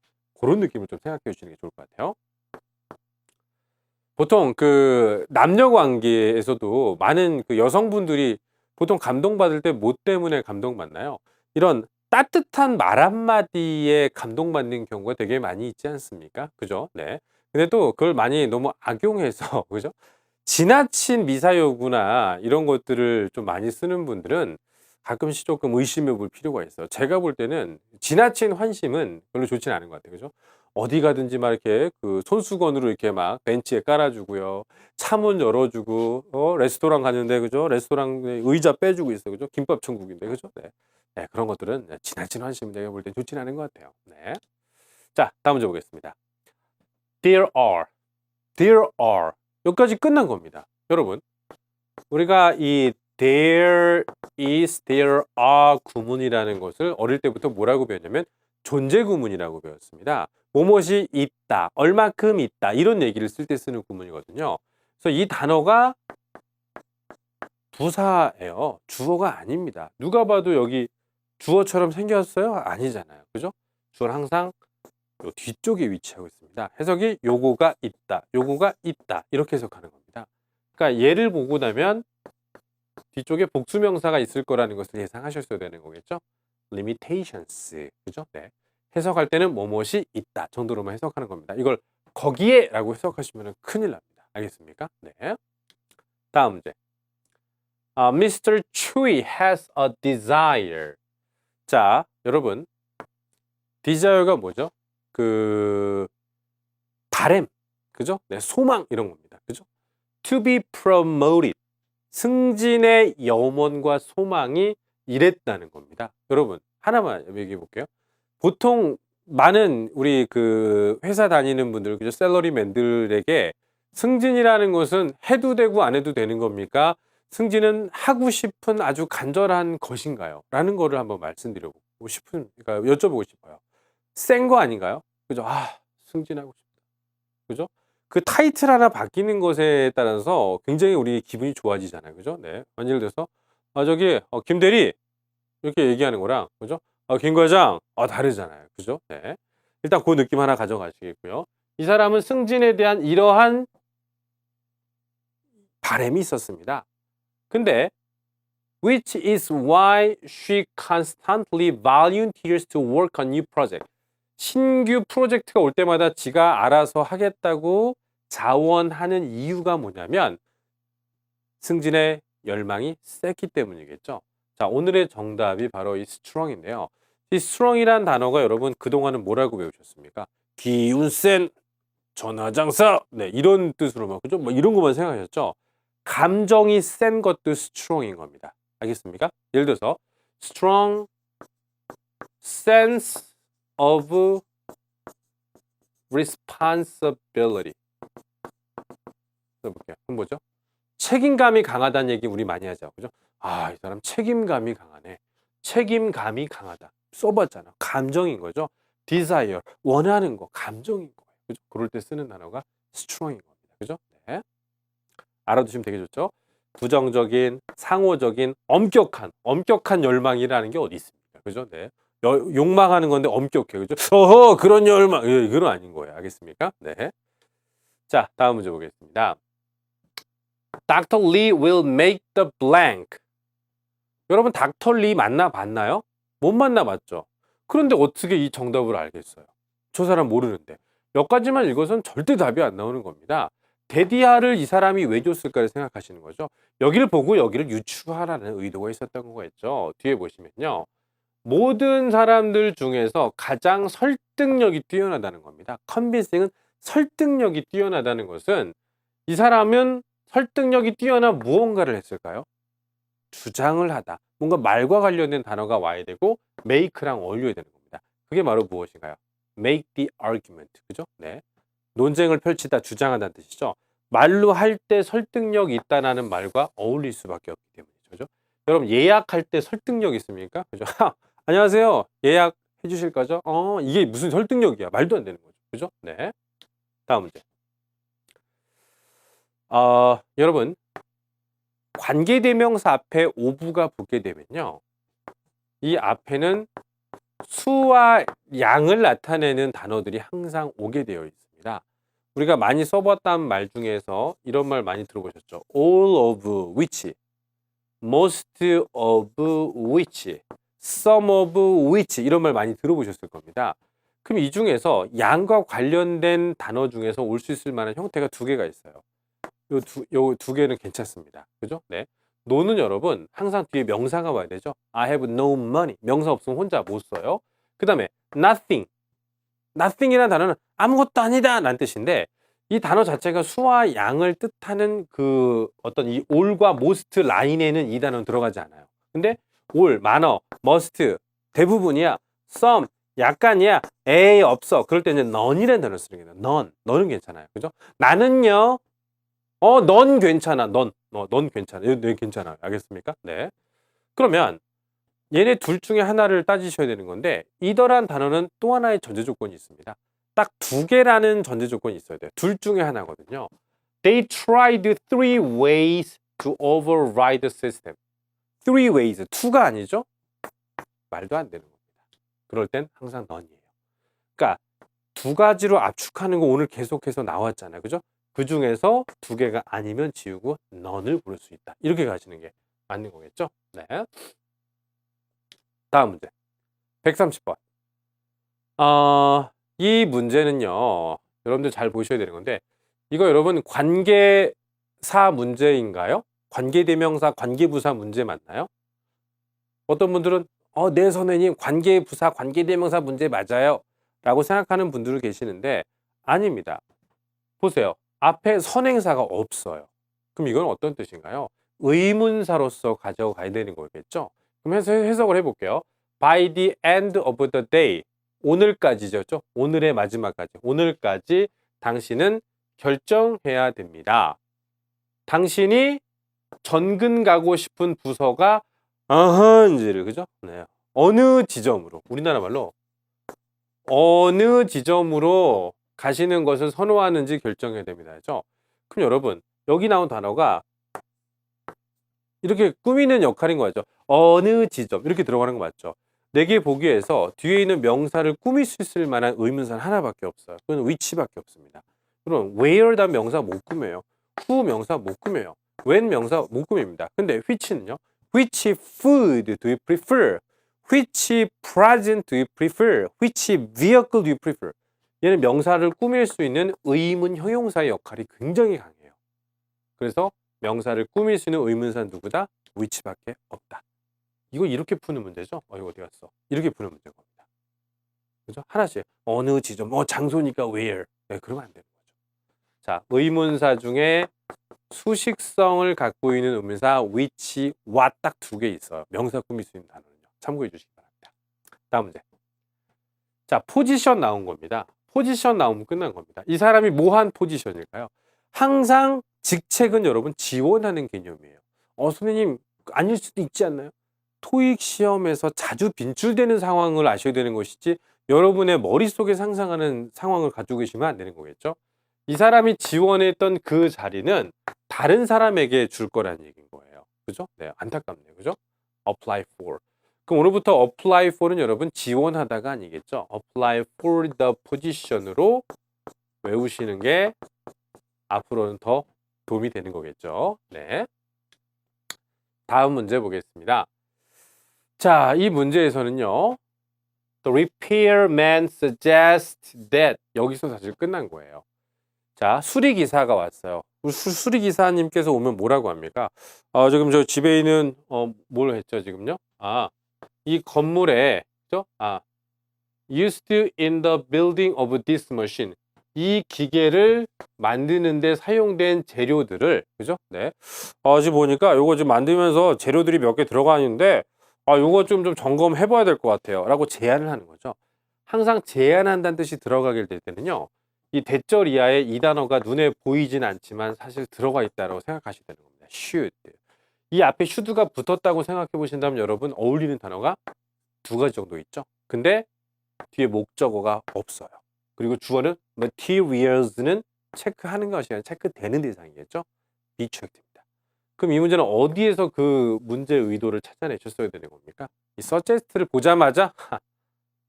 그런 느낌을 좀 생각해 주시는 게 좋을 것 같아요. 보통 그 남녀 관계에서도 많은 그 여성분들이 보통 감동받을 때 뭐 때문에 감동받나요? 이런 따뜻한 말 한마디에 감동받는 경우가 되게 많이 있지 않습니까? 그죠? 네. 근데 또 그걸 많이 너무 악용해서 그죠? 지나친 미사여구나 이런 것들을 좀 많이 쓰는 분들은 가끔씩 조금 의심해 볼 필요가 있어요. 제가 볼 때는 지나친 환심은 별로 좋진 않은 것 같아요. 그죠? 어디 가든지 막 이렇게 그 손수건으로 이렇게 막 벤치에 깔아주고요. 차문 열어주고, 레스토랑 가는데, 그죠? 레스토랑 의자 빼주고 있어. 그죠? 김밥 천국인데, 그죠? 네. 네, 그런 것들은 지나친 환심 내가 볼 때 좋진 않은 것 같아요. 네. 자, 다음 문제 보겠습니다. There are. There are. 여기까지 끝난 겁니다. 여러분, 우리가 이 there is, there are 구문이라는 것을 어릴 때부터 뭐라고 배웠냐면 존재 구문이라고 배웠습니다. 뭐뭇이 있다, 얼마큼 있다 이런 얘기를 쓸 때 쓰는 구문이거든요. 그래서 이 단어가 부사예요. 주어가 아닙니다. 누가 봐도 여기 주어처럼 생겼어요? 아니잖아요. 그죠? 주어는 항상 요 뒤쪽에 위치하고 있습니다. 해석이 요거가 있다, 요거가 있다 이렇게 해석하는 겁니다. 그러니까 얘를 보고 나면 뒤쪽에 복수명사가 있을 거라는 것을 예상하셨어야 되는 거겠죠? limitations, 그죠? 네. 해석할 때는 뭐뭇이 있다 정도로만 해석하는 겁니다. 이걸 거기에 라고 해석하시면 큰일 납니다. 알겠습니까? 네. 다음 문제. Mr. Chui has a desire. 자, 여러분, desire가 뭐죠? 그 바램, 그죠? 네, 소망 이런 겁니다. 그죠? To be promoted. 승진의 염원과 소망이 이랬다는 겁니다. 여러분, 하나만 얘기해 볼게요. 보통 많은 우리 그 회사 다니는 분들, 그죠? 샐러리맨들에게 승진이라는 것은 해도 되고 안 해도 되는 겁니까? 승진은 하고 싶은 아주 간절한 것인가요? 라는 거를 한번 말씀드리고 싶은, 그러니까 여쭤보고 싶어요. 센 거 아닌가요? 그죠? 승진하고 싶다. 그죠? 그 타이틀 하나 바뀌는 것에 따라서 굉장히 우리 기분이 좋아지잖아요. 그죠? 네. 예를 들어서, 저기, 김 대리, 이렇게 얘기하는 거랑, 그죠? 김 과장, 다르잖아요. 그죠? 네. 일단 그 느낌 하나 가져가시겠고요. 이 사람은 승진에 대한 이러한 바람이 있었습니다. 근데, which is why she constantly volunteers to work on new project. 신규 프로젝트가 올 때마다 지가 알아서 하겠다고 자원하는 이유가 뭐냐면 승진의 열망이 셌기 때문이겠죠. 자, 오늘의 정답이 바로 이 strong인데요. 이 strong이란 단어가 여러분 그동안은 뭐라고 배우셨습니까? 기운 센 전화장사, 네, 이런 뜻으로만, 그죠? 뭐 이런 것만 생각하셨죠? 감정이 센 것도 strong인 겁니다. 알겠습니까? 예를 들어서 strong sense of responsibility. 써볼게요. 그럼 뭐죠? 책임감이 강하다는 얘기 우리 많이 하죠. 그죠? 이 사람 책임감이 강하네. 책임감이 강하다. 써봤잖아. 감정인 거죠. desire, 원하는 거, 감정인 거예요. 그죠? 그럴 때 쓰는 단어가 strong인 겁니다. 그죠? 네. 알아두시면 되게 좋죠. 부정적인, 상호적인, 엄격한 열망이라는 게 어디 있습니까? 그죠? 네. 욕망하는 건데 엄격해. 그죠? 어허, 그런 열망. 이건 아닌 거예요. 알겠습니까? 네. 자, 다음 문제 보겠습니다. Dr. Lee will make the blank. 여러분, 닥터 리 만나봤나요? 못 만나봤죠. 그런데 어떻게 이 정답을 알겠어요? 저 사람 모르는데. 여기까지만 읽어서는 절대 답이 안 나오는 겁니다. 데디아를 이 사람이 왜 줬을까를 생각하시는 거죠. 여기를 보고 여기를 유추하라는 의도가 있었던 거겠죠. 뒤에 보시면요. 모든 사람들 중에서 가장 설득력이 뛰어나다는 겁니다. 컨빈싱은 설득력이 뛰어나다는 것은 이 사람은 설득력이 뛰어나 무언가를 했을까요? 주장을 하다. 뭔가 말과 관련된 단어가 와야 되고 make랑 어울려야 되는 겁니다. 그게 바로 무엇인가요? make the argument. 그죠? 네. 논쟁을 펼치다, 주장하다는 뜻이죠. 말로 할 때 설득력 있다라는 말과 어울릴 수밖에 없기 때문이죠. 그죠? 여러분, 예약할 때 설득력 있습니까? 그죠? 안녕하세요. 예약해 주실 거죠? 이게 무슨 설득력이야? 말도 안 되는 거죠. 그죠? 네. 다음 문제. 여러분, 관계대명사 앞에 오브가 붙게 되면요. 이 앞에는 수와 양을 나타내는 단어들이 항상 오게 되어 있습니다. 우리가 많이 써봤던 말 중에서 이런 말 많이 들어보셨죠? all of which, most of which, some of which 이런 말 많이 들어보셨을 겁니다. 그럼 이 중에서 양과 관련된 단어 중에서 올 수 있을 만한 형태가 두 개가 있어요. 요 두 개는 괜찮습니다. 그죠? 네. no는 여러분 항상 뒤에 명사가 와야 되죠. I have no money. 명사 없으면 혼자 못 써요. 그 다음에 nothing. nothing이라는 단어는 아무것도 아니다 라는 뜻인데 이 단어 자체가 수와 양을 뜻하는 그 어떤 이 all과 most 라인에는 이 단어는 들어가지 않아요. 근데 all, 많어, must 대부분이야. some 약간이야. 에이 없어. 그럴 때 이제 none이라는 단어를 쓰는 거예요. none. 너는 괜찮아요. 그죠? 나는요. 넌 괜찮아. 넌 괜찮아. 네, 괜찮아. 알겠습니까? 네. 그러면 얘네 둘 중에 하나를 따지셔야 되는 건데 이더란 단어는 또 하나의 전제 조건이 있습니다. 딱 두 개라는 전제 조건이 있어야 돼요. 둘 중에 하나거든요. They tried three ways to override the system. Three ways. two가 아니죠? 말도 안 되는 겁니다. 그럴 땐 항상 none이에요. 그러니까 두 가지로 압축하는 거 오늘 계속해서 나왔잖아요. 그죠? 그 중에서 두 개가 아니면 지우고 none을 고를 수 있다. 이렇게 가시는 게 맞는 거겠죠? 네. 다음 문제. 130번. 이 문제는요. 여러분들 잘 보셔야 되는 건데 이거 여러분 관계사 문제인가요? 관계대명사, 관계부사 문제 맞나요? 어떤 분들은 네 선생님 관계부사, 관계대명사 문제 맞아요 라고 생각하는 분들이 계시는데 아닙니다. 보세요. 앞에 선행사가 없어요. 그럼 이건 어떤 뜻인가요? 의문사로서 가져가야 되는 거겠죠? 그럼 해석을 해볼게요. By the end of the day. 오늘까지죠. 오늘의 마지막까지. 오늘까지 당신은 결정해야 됩니다. 당신이 전근 가고 싶은 부서가 어허인지를 그죠? 네. 어느 지점으로 우리나라 말로 어느 지점으로 가시는 것을 선호하는지 결정해야 됩니다. 그죠? 그럼 여러분 여기 나온 단어가 이렇게 꾸미는 역할인 거죠. 어느 지점 이렇게 들어가는 거 맞죠? 내게 보기에서 뒤에 있는 명사를 꾸밀 수 있을 만한 의문사는 하나밖에 없어요. 그건 which밖에 없습니다. 그럼 where 다음 명사 못 꾸며요. who 명사 못 꾸며요. when 명사 못 꾸밉니다. 근데 which는요? Which food do you prefer? Which present do you prefer? Which vehicle do you prefer? 얘는 명사를 꾸밀 수 있는 의문 형용사의 역할이 굉장히 강해요. 그래서 명사를 꾸밀 수 있는 의문사는 누구다? which밖에 없다. 이거 이렇게 푸는 문제죠? 이거 어디 갔어? 이렇게 푸는 문제인 겁니다. 그죠? 하나씩 어느 지점, 장소니까 where. 네, 그러면 안 되는 거죠. 자, 의문사 중에 수식성을 갖고 있는 의문사 which, what 딱 두 개 있어요. 명사 꾸밀 수 있는 단어는요. 참고해 주시기 바랍니다. 다음 문제. 자, 포지션 나온 겁니다. 포지션 나오면 끝난 겁니다. 이 사람이 뭐한 포지션일까요? 항상 직책은 여러분 지원하는 개념이에요. 선생님 아닐 수도 있지 않나요? 토익 시험에서 자주 빈출되는 상황을 아셔야 되는 것이지 여러분의 머릿속에 상상하는 상황을 가지고 계시면 안 되는 거겠죠? 이 사람이 지원했던 그 자리는 다른 사람에게 줄 거라는 얘기인 거예요. 그죠? 네, 안타깝네요. 그죠? apply for. 그럼 오늘부터 apply for는 여러분 지원하다가 아니겠죠? apply for the position으로 외우시는 게 앞으로는 더 도움이 되는 거겠죠. 네. 다음 문제 보겠습니다. 자, 이 문제에서는요. The repairman suggests that 여기서 사실 끝난 거예요. 자, 수리기사가 왔어요. 수리기사님께서 오면 뭐라고 합니까? 지금 저 집에 있는 뭘 했죠 지금요? 이 건물에 그죠? used in the building of this machine. 이 기계를 만드는데 사용된 재료들을 그죠? 네. 지금 보니까 요거 지금 만들면서 재료들이 몇 개 들어가 있는데 요거 좀 점검해 봐야 될 것 같아요. 라고 제안을 하는 거죠. 항상 제안한다는 뜻이 들어가게 될 때는요. 이 대절 이하에 이 단어가 눈에 보이진 않지만 사실 들어가 있다고 생각하시면 되는 겁니다. should. 이 앞에 should가 붙었다고 생각해 보신다면 여러분 어울리는 단어가 두 가지 정도 있죠. 근데 뒤에 목적어가 없어요. 그리고 주어는 materials는 체크하는 것이 아니라 체크되는 대상이겠죠. be checked입니다. 그럼 이 문제는 어디에서 그 문제의 의도를 찾아내셨어야 되는 겁니까? 이 suggest를 보자마자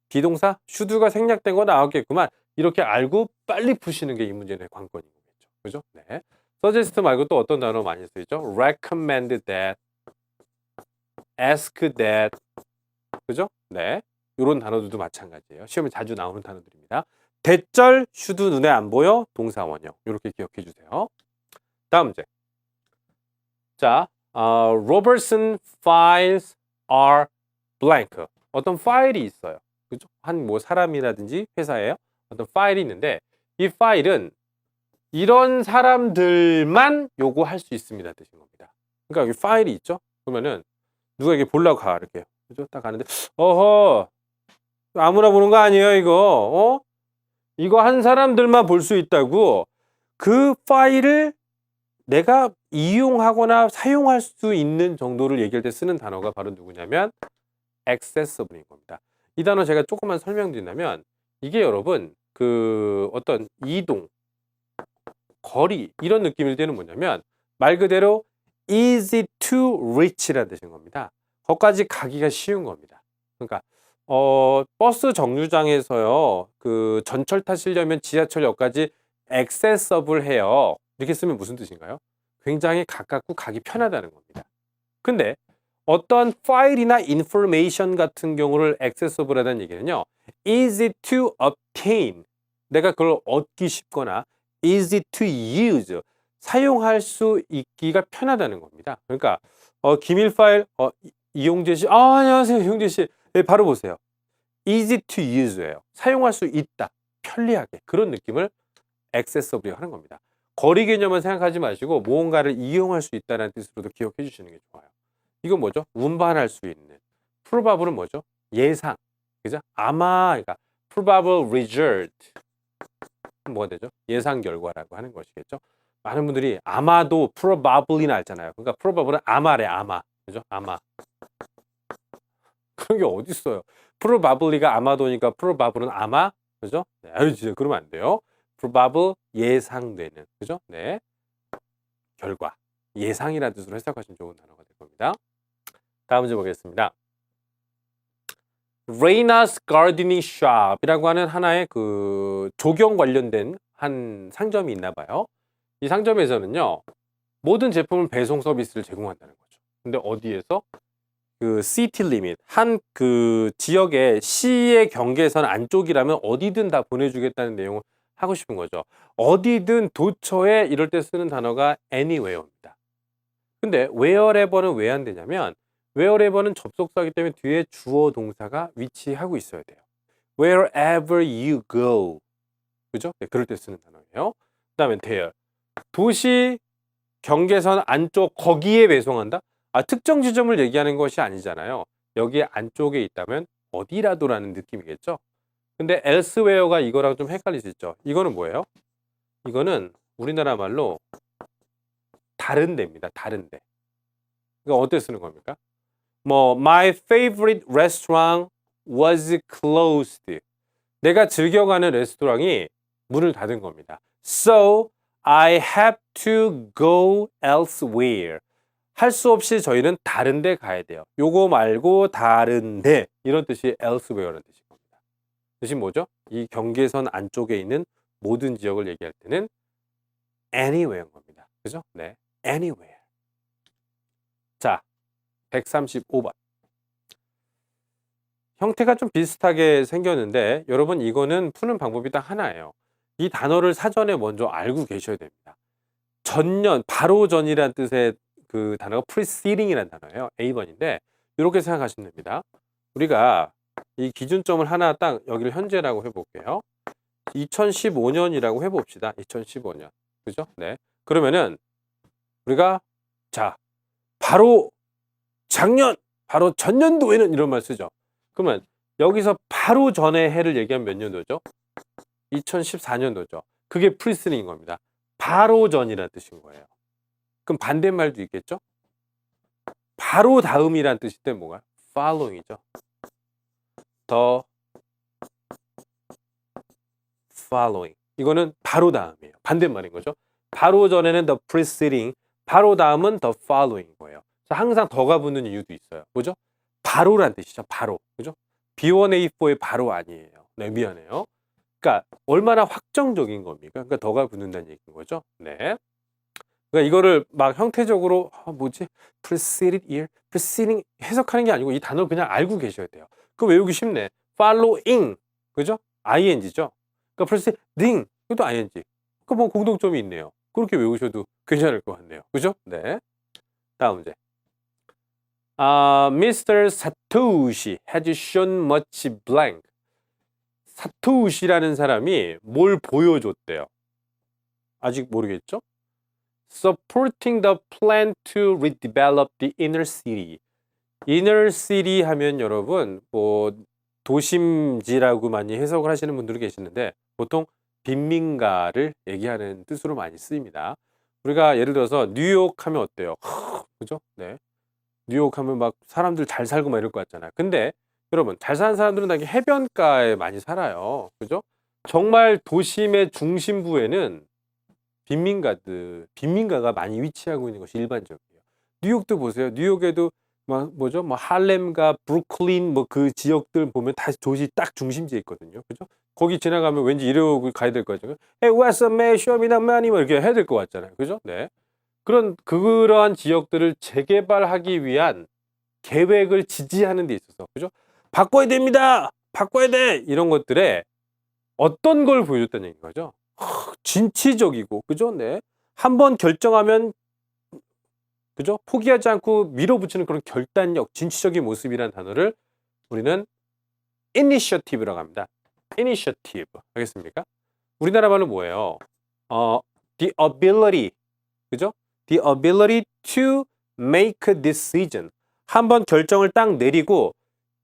비동사 should가 생략된 거 나왔겠구만. 이렇게 알고 빨리 푸시는 게 이 문제의 관건인 거겠죠. 그죠? 네. suggest 말고 또 어떤 단어 많이 쓰이죠? recommend that, ask that. 그죠? 네. 이런 단어들도 마찬가지예요. 시험에 자주 나오는 단어들입니다. 대절 should 눈에 안 보여 동사 원형. 이렇게 기억해 주세요. 다음 문제. 자, Robertson files are blank. 어떤 파일이 있어요. 그죠? 한 뭐 사람이라든지 회사예요. 어떤 파일이 있는데 이 파일은 이런 사람들만 요구할 수 있습니다. 뜻인 겁니다. 그러니까 여기 파일이 있죠. 그러면은 누가 이게 보려고 가 이렇게. 그죠? 딱 가는데 어허 아무나 보는 거 아니에요 이거. 이거 한 사람들만 볼 수 있다고. 그 파일을 내가 이용하거나 사용할 수 있는 정도를 얘기할 때 쓰는 단어가 바로 누구냐면 accessible인 겁니다. 이 단어 제가 조금만 설명드린다면 이게 여러분 그 어떤 이동, 거리 이런 느낌일 때는 뭐냐면 말 그대로 easy to reach라는 뜻인 겁니다. 거기까지 가기가 쉬운 겁니다. 그러니까 버스 정류장에서요 그 전철 타시려면 지하철역까지 accessible 해요. 이렇게 쓰면 무슨 뜻인가요? 굉장히 가깝고 가기 편하다는 겁니다. 근데 어떤 파일이나 information 같은 경우를 accessible 하다는 얘기는요 easy to obtain 내가 그걸 얻기 쉽거나 easy to use 사용할 수 있기가 편하다는 겁니다. 그러니까 기밀 파일 이용재 씨 안녕하세요 이용재 씨 네, 바로 보세요. easy to use예요. 사용할 수 있다. 편리하게 그런 느낌을 accessible이 하는 겁니다. 거리 개념은 생각하지 마시고 무언가를 이용할 수 있다는 뜻으로도 기억해 주시는 게 좋아요. 이건 뭐죠? 운반할 수 있는. probable은 뭐죠? 예상. 그죠? 아마 그러니까 probable result. 뭐가 되죠? 예상 결과라고 하는 것이겠죠. 많은 분들이 아마도 probably나 알잖아요. 그러니까 probable은 아마래 아마. 그죠? 아마. 그런 게 어디 있어요? probably가 아마도니까 probable은 아마. 그죠? 네, 아유 진짜 그러면 안 돼요. probable 예상되는. 그죠? 네. 결과. 예상이라는 뜻으로 해석하시면 좋은 단어가 될 겁니다. 다음 문제 보겠습니다. Reina's Gardening Shop이라고 하는 하나의 그 조경 관련된 한 상점이 있나 봐요. 이 상점에서는요. 모든 제품을 배송 서비스를 제공한다는 거죠. 근데 어디에서? 그 city limit 한 그 지역의 시의 경계선 안쪽이라면 어디든 다 보내주겠다는 내용을 하고 싶은 거죠. 어디든 도처에 이럴 때 쓰는 단어가 anywhere입니다. 근데 wherever는 왜 안 되냐면 wherever는 접속사이기 때문에 뒤에 주어 동사가 위치하고 있어야 돼요. wherever you go. 그죠? 네, 그럴 때 쓰는 단어예요. 그 다음에 there. 도시 경계선 안쪽 거기에 배송한다? 특정 지점을 얘기하는 것이 아니잖아요. 여기 안쪽에 있다면 어디라도라는 느낌이겠죠? 근데 elsewhere가 이거랑 좀 헷갈릴 수 있죠. 이거는 뭐예요? 이거는 우리나라 말로 다른 데입니다. 다른 데. 이거 어떻게 쓰는 겁니까? 뭐 my favorite restaurant was closed. 내가 즐겨가는 레스토랑이 문을 닫은 겁니다. So I have to go elsewhere. 할 수 없이 저희는 다른 데 가야 돼요. 요거 말고 다른 데 이런 뜻이 elsewhere라는 뜻인 겁니다. 뜻이 뭐죠? 이 경계선 안쪽에 있는 모든 지역을 얘기할 때는 anywhere인 겁니다. 그죠? 네. anywhere. 자, 135번. 형태가 좀 비슷하게 생겼는데 여러분 이거는 푸는 방법이 딱 하나예요. 이 단어를 사전에 먼저 알고 계셔야 됩니다. 전년, 바로 전이라는 뜻의 그 단어가 preceding이라는 단어예요. A번인데 이렇게 생각하시면 됩니다. 우리가 이 기준점을 하나 딱 여기를 현재라고 해볼게요. 2015년이라고 해봅시다. 2015년. 그죠? 네. 그러면은 우리가 자, 바로 작년, 바로 전년도에는 이런 말 쓰죠. 그러면 여기서 바로 전에 해를 얘기하면 몇 년도죠? 2014년도죠. 그게 preceding인 겁니다. 바로 전이라는 뜻인 거예요. 그럼 반대말도 있겠죠? 바로 다음이란 뜻일 때 뭐가? following이죠. the following. 이거는 바로 다음이에요. 반대말인 거죠. 바로 전에는 the preceding, 바로 다음은 the following인 거예요. 항상 더가 붙는 이유도 있어요. 뭐죠? 바로란 뜻이죠. 바로. 그죠? B1A4의 바로 아니에요. 네, 미안해요. 그러니까 얼마나 확정적인 겁니까? 그러니까 더가 붙는다는 얘기인 거죠. 네. 그러니까 이거를 막 형태적으로 뭐지? preceded year, preceding 해석하는 게 아니고 이 단어를 그냥 알고 계셔야 돼요. 그거 외우기 쉽네. following, 그죠? ing죠. 그러니까 preceding, 이것도 ing. 그 뭐 공통점이 있네요. 그렇게 외우셔도 괜찮을 것 같네요. 그죠? 네. 다음 문제. Mr. Satoshi has shown much blank. 사토시라는 사람이 뭘 보여줬대요? 아직 모르겠죠? Supporting the plan to redevelop the inner city. inner city 하면 여러분 뭐 도심지라고 많이 해석을 하시는 분들이 계시는데 보통 빈민가를 얘기하는 뜻으로 많이 쓰입니다. 우리가 예를 들어서 뉴욕 하면 어때요? 그죠? 네. 뉴욕 하면 막 사람들 잘 살고 막 이럴 것 같잖아요. 근데 여러분 잘 사는 사람들은 다 해변가에 많이 살아요. 그죠? 정말 도심의 중심부에는 빈민가가 많이 위치하고 있는 것이 일반적이에요. 뉴욕도 보세요. 뉴욕에도 막 뭐죠? 뭐 할렘과 브루클린 뭐 그 지역들 보면 다 도시 딱 중심지에 있거든요. 그죠? 거기 지나가면 왠지 이러고 가야 될 거 같잖아요. Hey, what's up, man? Show me the money. 뭐 이렇게 해야 될 것 같잖아요. 그죠? 네. 그러한 지역들을 재개발하기 위한 계획을 지지하는 데 있어서 그죠? 바꿔야 됩니다. 바꿔야 돼. 이런 것들에 어떤 걸 보여줬다는 얘기인 거죠. 진취적이고 그죠? 네. 한번 결정하면 그죠? 포기하지 않고 밀어붙이는 그런 결단력, 진취적인 모습이라는 단어를 우리는 initiative라고 합니다. initiative. 알겠습니까? 우리나라 말로 뭐예요? the ability. 그죠? the ability to make a decision. 한번 결정을 딱 내리고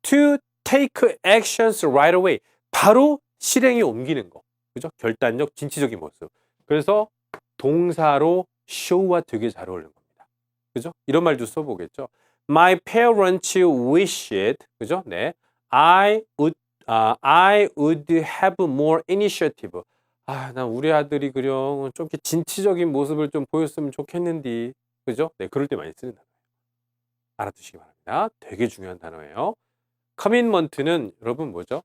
to take actions right away. 바로 실행에 옮기는 거. 그죠? 결단력, 진취적인 모습. 그래서 동사로 show와 되게 잘 어울리는 겁니다. 그죠? 이런 말도 써보겠죠. My parents wished. 그죠? 네. I would have more initiative. 난 우리 아들이 그냥 좀 이렇게 진취적인 모습을 좀 보였으면 좋겠는데. 그죠? 네, 그럴 때 많이 쓰는 단어예요. 알아두시기 바랍니다. 되게 중요한 단어예요. 커밋먼트는 여러분 뭐죠?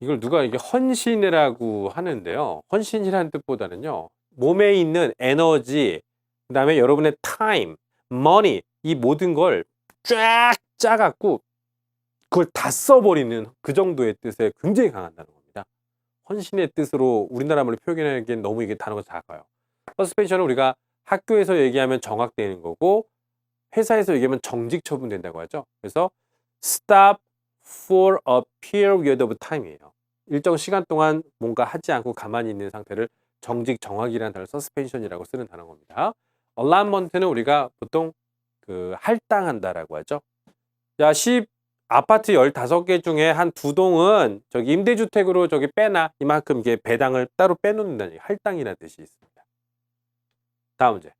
이걸 누가 이게 헌신이라고 하는데요. 헌신이라는 뜻보다는요. 몸에 있는 에너지, 그 다음에 여러분의 타임, 머니, 이 모든 걸 쫙 짜갖고 그걸 다 써버리는 그 정도의 뜻에 굉장히 강한 단어입니다. 헌신의 뜻으로 우리나라 말로 표현하기엔 너무 이게 단어가 작아요. 서스펜션은 우리가 학교에서 얘기하면 정학되는 거고 회사에서 얘기하면 정직 처분된다고 하죠. 그래서 stop for a period of time이에요. 일정 시간 동안 뭔가 하지 않고 가만히 있는 상태를 정직 정학이라는 단어를 서스펜션이라고 쓰는 단어입니다. allotment는 우리가 보통 그 할당한다라고 하죠. 자, 아파트 15개 중에 한 2동은 저기 임대주택으로 저기 빼놔. 이만큼 이게 배당을 따로 빼놓는다는 얘기, 할당이라는 뜻이 있습니다. 다음 문제.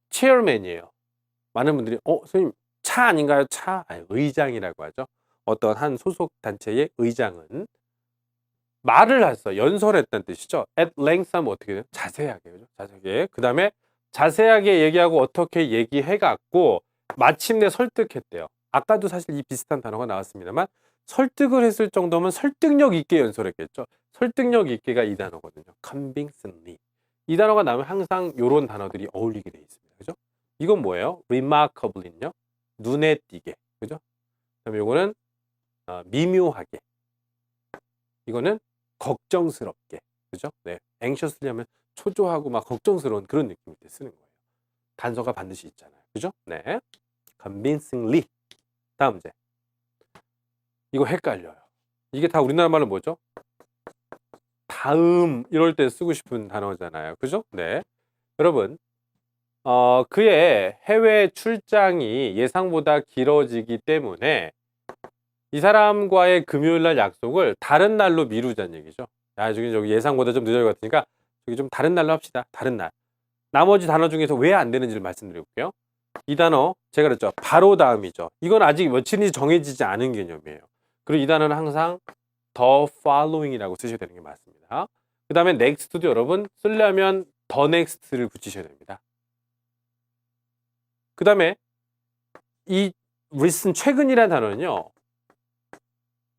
체어맨이에요. 많은 분들이 선생님 차 아닌가요? 차? 아니, 의장이라고 하죠. 어떤 한 소속 단체의 의장은 말을 했어. 연설했다는 뜻이죠. at length 하면 어떻게 돼요? 자세하게. 그죠? 자세하게. 그 다음에 자세하게 얘기하고 어떻게 얘기해갖고 마침내 설득했대요. 아까도 사실 이 비슷한 단어가 나왔습니다만 설득을 했을 정도면 설득력 있게 연설했겠죠. 설득력 있게가 이 단어거든요. convincingly. 이 단어가 나오면 항상 이런 단어들이 어울리게 돼 있습니다. 그죠? 이건 뭐예요? remarkably는요. 눈에 띄게. 그죠? 그다음에 요거는 미묘하게. 이거는 걱정스럽게. 그죠? 네. anxiously 하면 초조하고 막 걱정스러운 그런 느낌일 때 쓰는 거예요. 단서가 반드시 있잖아요. 그죠? 네. convincingly. 다음 문제. 이거 헷갈려요. 이게 다 우리나라 말로 뭐죠? 다음 이럴 때 쓰고 싶은 단어잖아요. 그죠? 네. 여러분, 그의 해외 출장이 예상보다 길어지기 때문에 이 사람과의 금요일 날 약속을 다른 날로 미루자는 얘기죠. 야, 저기 예상보다 좀 늦어질 것 같으니까 저기 좀 다른 날로 합시다. 다른 날. 나머지 단어 중에서 왜 안 되는지를 말씀드려볼게요. 이 단어 제가 그랬죠. 바로 다음이죠. 이건 아직 며칠인지 정해지지 않은 개념이에요. 그리고 이 단어는 항상 the following이라고 쓰셔야 되는 게 맞습니다. 그 다음에 next도 여러분 쓰려면 the next를 붙이셔야 됩니다. 그 다음에 이 recent 최근이라는 단어는요.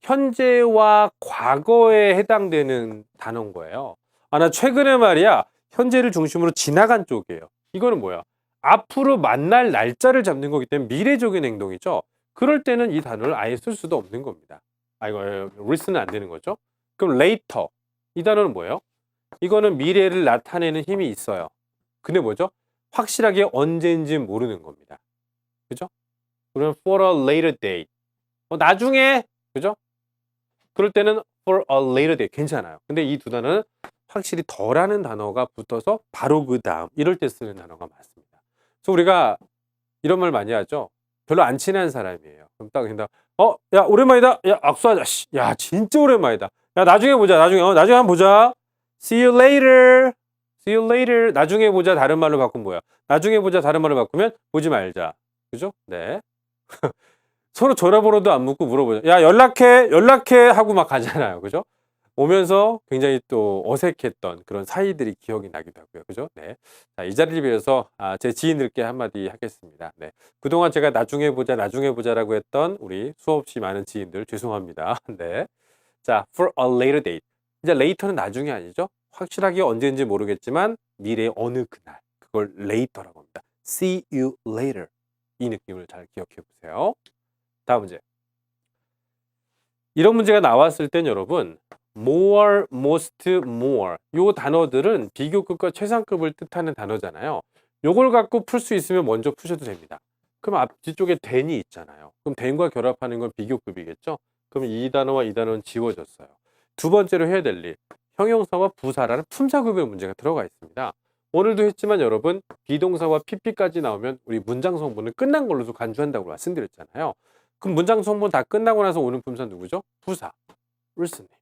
현재와 과거에 해당되는 단어인 거예요. 나 최근에 말이야 현재를 중심으로 지나간 쪽이에요. 이거는 뭐야? 앞으로 만날 날짜를 잡는 거기 때문에 미래적인 행동이죠. 그럴 때는 이 단어를 아예 쓸 수도 없는 겁니다. 이거 recent는 안 되는 거죠. 그럼 later 이 단어는 뭐예요? 이거는 미래를 나타내는 힘이 있어요. 근데 뭐죠? 확실하게 언제인지 모르는 겁니다. 그죠? 그러면 for a later date 나중에 그죠? 그럴 때는 for a later date 괜찮아요. 근데 이 두 단어는 확실히 더라는 단어가 붙어서 바로 그 다음 이럴 때 쓰는 단어가 맞습니다. 그래서 우리가 이런 말 많이 하죠. 별로 안 친한 사람이에요. 그럼 딱 그냥 야 오랜만이다. 야 악수하자. 야 진짜 오랜만이다. 야 나중에 보자. 나중에 한번 보자. See you later. See you later. 나중에 보자 다른 말로 바꾸면 뭐야? 나중에 보자 다른 말로 바꾸면 보지 말자. 그죠? 네. 서로 전화번호도 안 묻고 물어보죠. 야 연락해 하고 막 가잖아요. 그죠? 오면서 굉장히 또 어색했던 그런 사이들이 기억이 나기도 하고요. 그죠? 네. 자, 이 자리를 빌어서 제 지인들께 한마디 하겠습니다. 네. 그동안 제가 나중에 보자라고 했던 우리 수없이 많은 지인들 죄송합니다. 네. 자, for a later date. 이제 later는 나중이 아니죠. 확실하게 언제인지 모르겠지만 미래의 어느 그날. 그걸 later라고 합니다. See you later. 이 느낌을 잘 기억해 보세요. 다음 문제. 이런 문제가 나왔을 땐 여러분 more, most, more 요 단어들은 비교급과 최상급을 뜻하는 단어잖아요. 요걸 갖고 풀 수 있으면 먼저 푸셔도 됩니다. 그럼 앞 뒤쪽에 than이 있잖아요. 그럼 than과 결합하는 건 비교급이겠죠. 그럼 이 단어와 이 단어는 지워졌어요. 두 번째로 해야 될 일, 형용사와 부사라는 품사급의 문제가 들어가 있습니다. 오늘도 했지만 여러분 비동사와 pp까지 나오면 우리 문장 성분은 끝난 걸로도 간주한다고 말씀드렸잖아요. 그럼 문장 성분 다 끝나고 나서 오는 품사 누구죠? 부사, listening.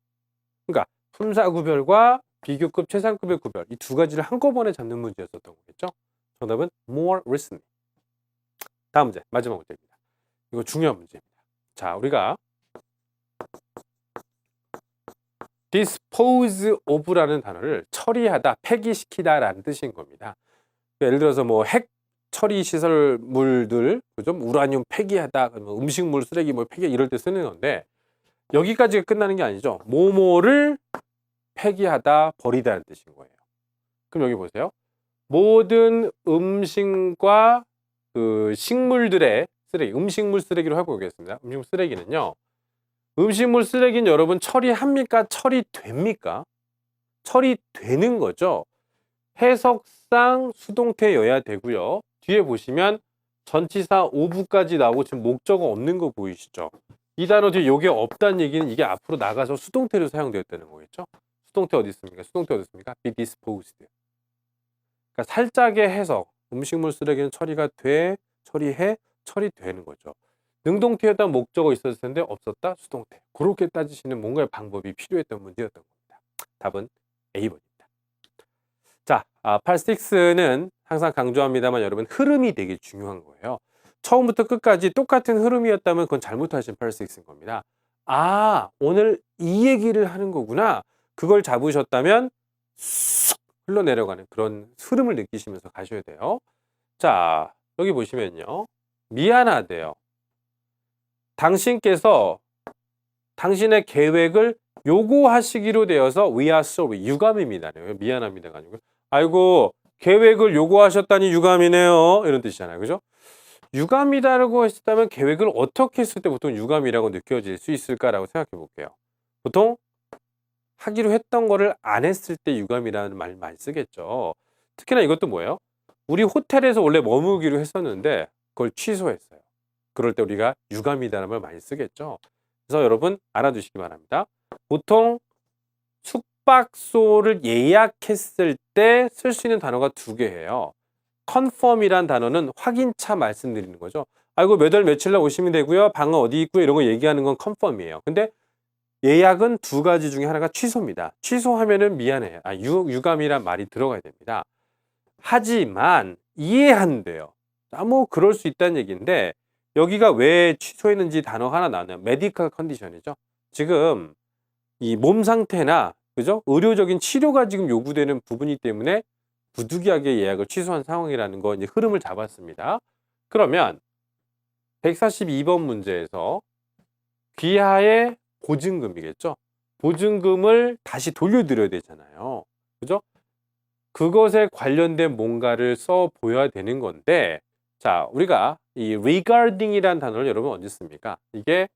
그러니까 품사 구별과 비교급, 최상급의 구별 이 두 가지를 한꺼번에 잡는 문제였었던 거겠죠? 정답은 more listening. 다음 문제, 마지막 문제입니다. 이거 중요한 문제입니다. 자, 우리가 dispose of라는 단어를 처리하다, 폐기시키다라는 뜻인 겁니다. 예를 들어서 뭐 핵 처리 시설물들, 그죠? 우라늄 폐기하다, 음식물 쓰레기 뭐 폐기 이럴 때 쓰는 건데 여기까지가 끝나는 게 아니죠. 뭐뭐를 폐기하다, 버리다는 뜻인 거예요. 그럼 여기 보세요. 모든 음식과 그 식물들의 쓰레기, 음식물 쓰레기로 하고 오겠습니다. 음식물 쓰레기는요. 음식물 쓰레기는 여러분 처리합니까? 처리됩니까? 처리되는 거죠. 해석상 수동태여야 되고요. 뒤에 보시면 전치사 오브까지 나오고 지금 목적어 없는 거 보이시죠? 이 단어 뒤에 요게 없다는 얘기는 이게 앞으로 나가서 수동태로 사용되었다는 거겠죠? 수동태 어디 있습니까? 수동태 어디 있습니까? be disposed. 그러니까 살짝의 해석. 음식물 쓰레기는 처리가 돼, 처리해, 처리되는 거죠. 능동태였다 목적어 있었을 텐데 없었다 수동태. 그렇게 따지시는 뭔가의 방법이 필요했던 문제였던 겁니다. 답은 A번입니다. 자, 86는 항상 강조합니다만 여러분 흐름이 되게 중요한 거예요. 처음부터 끝까지 똑같은 흐름이었다면 그건 잘못하신 86인 겁니다. 오늘 이 얘기를 하는 거구나. 그걸 잡으셨다면 쑥 흘러내려가는 그런 흐름을 느끼시면서 가셔야 돼요. 자, 여기 보시면요. 미안하대요. 당신께서 당신의 계획을 요구하시기로 되어서 we are sorry. 유감입니다. 미안합니다가 아니고. 아이고, 계획을 요구하셨다니 유감이네요. 이런 뜻이잖아요. 그죠? 유감이다라고 했다면 계획을 어떻게 했을 때 보통 유감이라고 느껴질 수 있을까라고 생각해 볼게요. 보통 하기로 했던 거를 안 했을 때 유감이라는 말 많이 쓰겠죠. 특히나 이것도 뭐예요? 우리 호텔에서 원래 머무기로 했었는데 그걸 취소했어요. 그럴 때 우리가 유감이다라는 말 많이 쓰겠죠. 그래서 여러분 알아두시기 바랍니다. 보통 숙박소를 예약했을 때 쓸 수 있는 단어가 두 개예요. confirm이란 단어는 확인차 말씀드리는 거죠. 아이고 몇 월 며칠 날 오시면 되고요. 방은 어디 있고요. 이런 거 얘기하는 건 confirm이에요. 근데 예약은 두 가지 중에 하나가 취소입니다. 취소하면은 미안해요. 유감이란 말이 들어가야 됩니다. 하지만 이해한대요. 뭐 그럴 수 있다는 얘기인데 여기가 왜 취소했는지 단어 하나 나오면 메디컬 컨디션이죠. 지금 이 몸 상태나 그죠? 의료적인 치료가 지금 요구되는 부분이기 때문에 부득이하게 예약을 취소한 상황이라는 거 이제 흐름을 잡았습니다. 그러면 142번 문제에서 귀하의 보증금이겠죠. 보증금을 다시 돌려드려야 되잖아요. 그죠? 그것에 관련된 뭔가를 써 보여야 되는 건데 자, 우리가 이 regarding이라는 단어를 여러분 언제 씁니까? 이게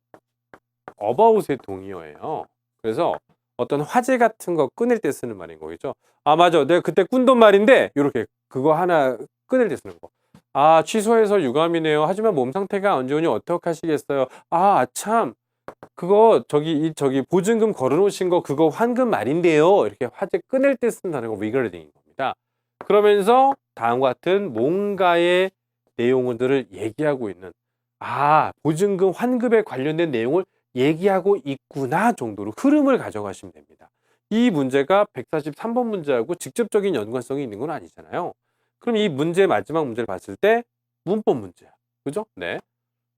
about의 동의어예요. 그래서 어떤 화제 같은 거 끊을 때 쓰는 말인 거겠죠. 아, 맞아. 내가 그때 꾼돈 말인데 이렇게 그거 하나 끊을 때 쓰는 거. 아, 취소해서 유감이네요. 하지만 몸 상태가 안 좋으니 어떡하시겠어요? 아, 참. 그거 저기 보증금 걸어 놓으신 거 그거 환급 말인데요. 이렇게 화제 끊을 때 쓰는 단어가 regarding인 겁니다. 그러면서 다음과 같은 뭔가의 내용들을 얘기하고 있는 보증금 환급에 관련된 내용을 얘기하고 있구나 정도로 흐름을 가져가시면 됩니다. 이 문제가 143번 문제하고 직접적인 연관성이 있는 건 아니잖아요. 그럼 이 문제 마지막 문제를 봤을 때 문법 문제야. 그죠? 네.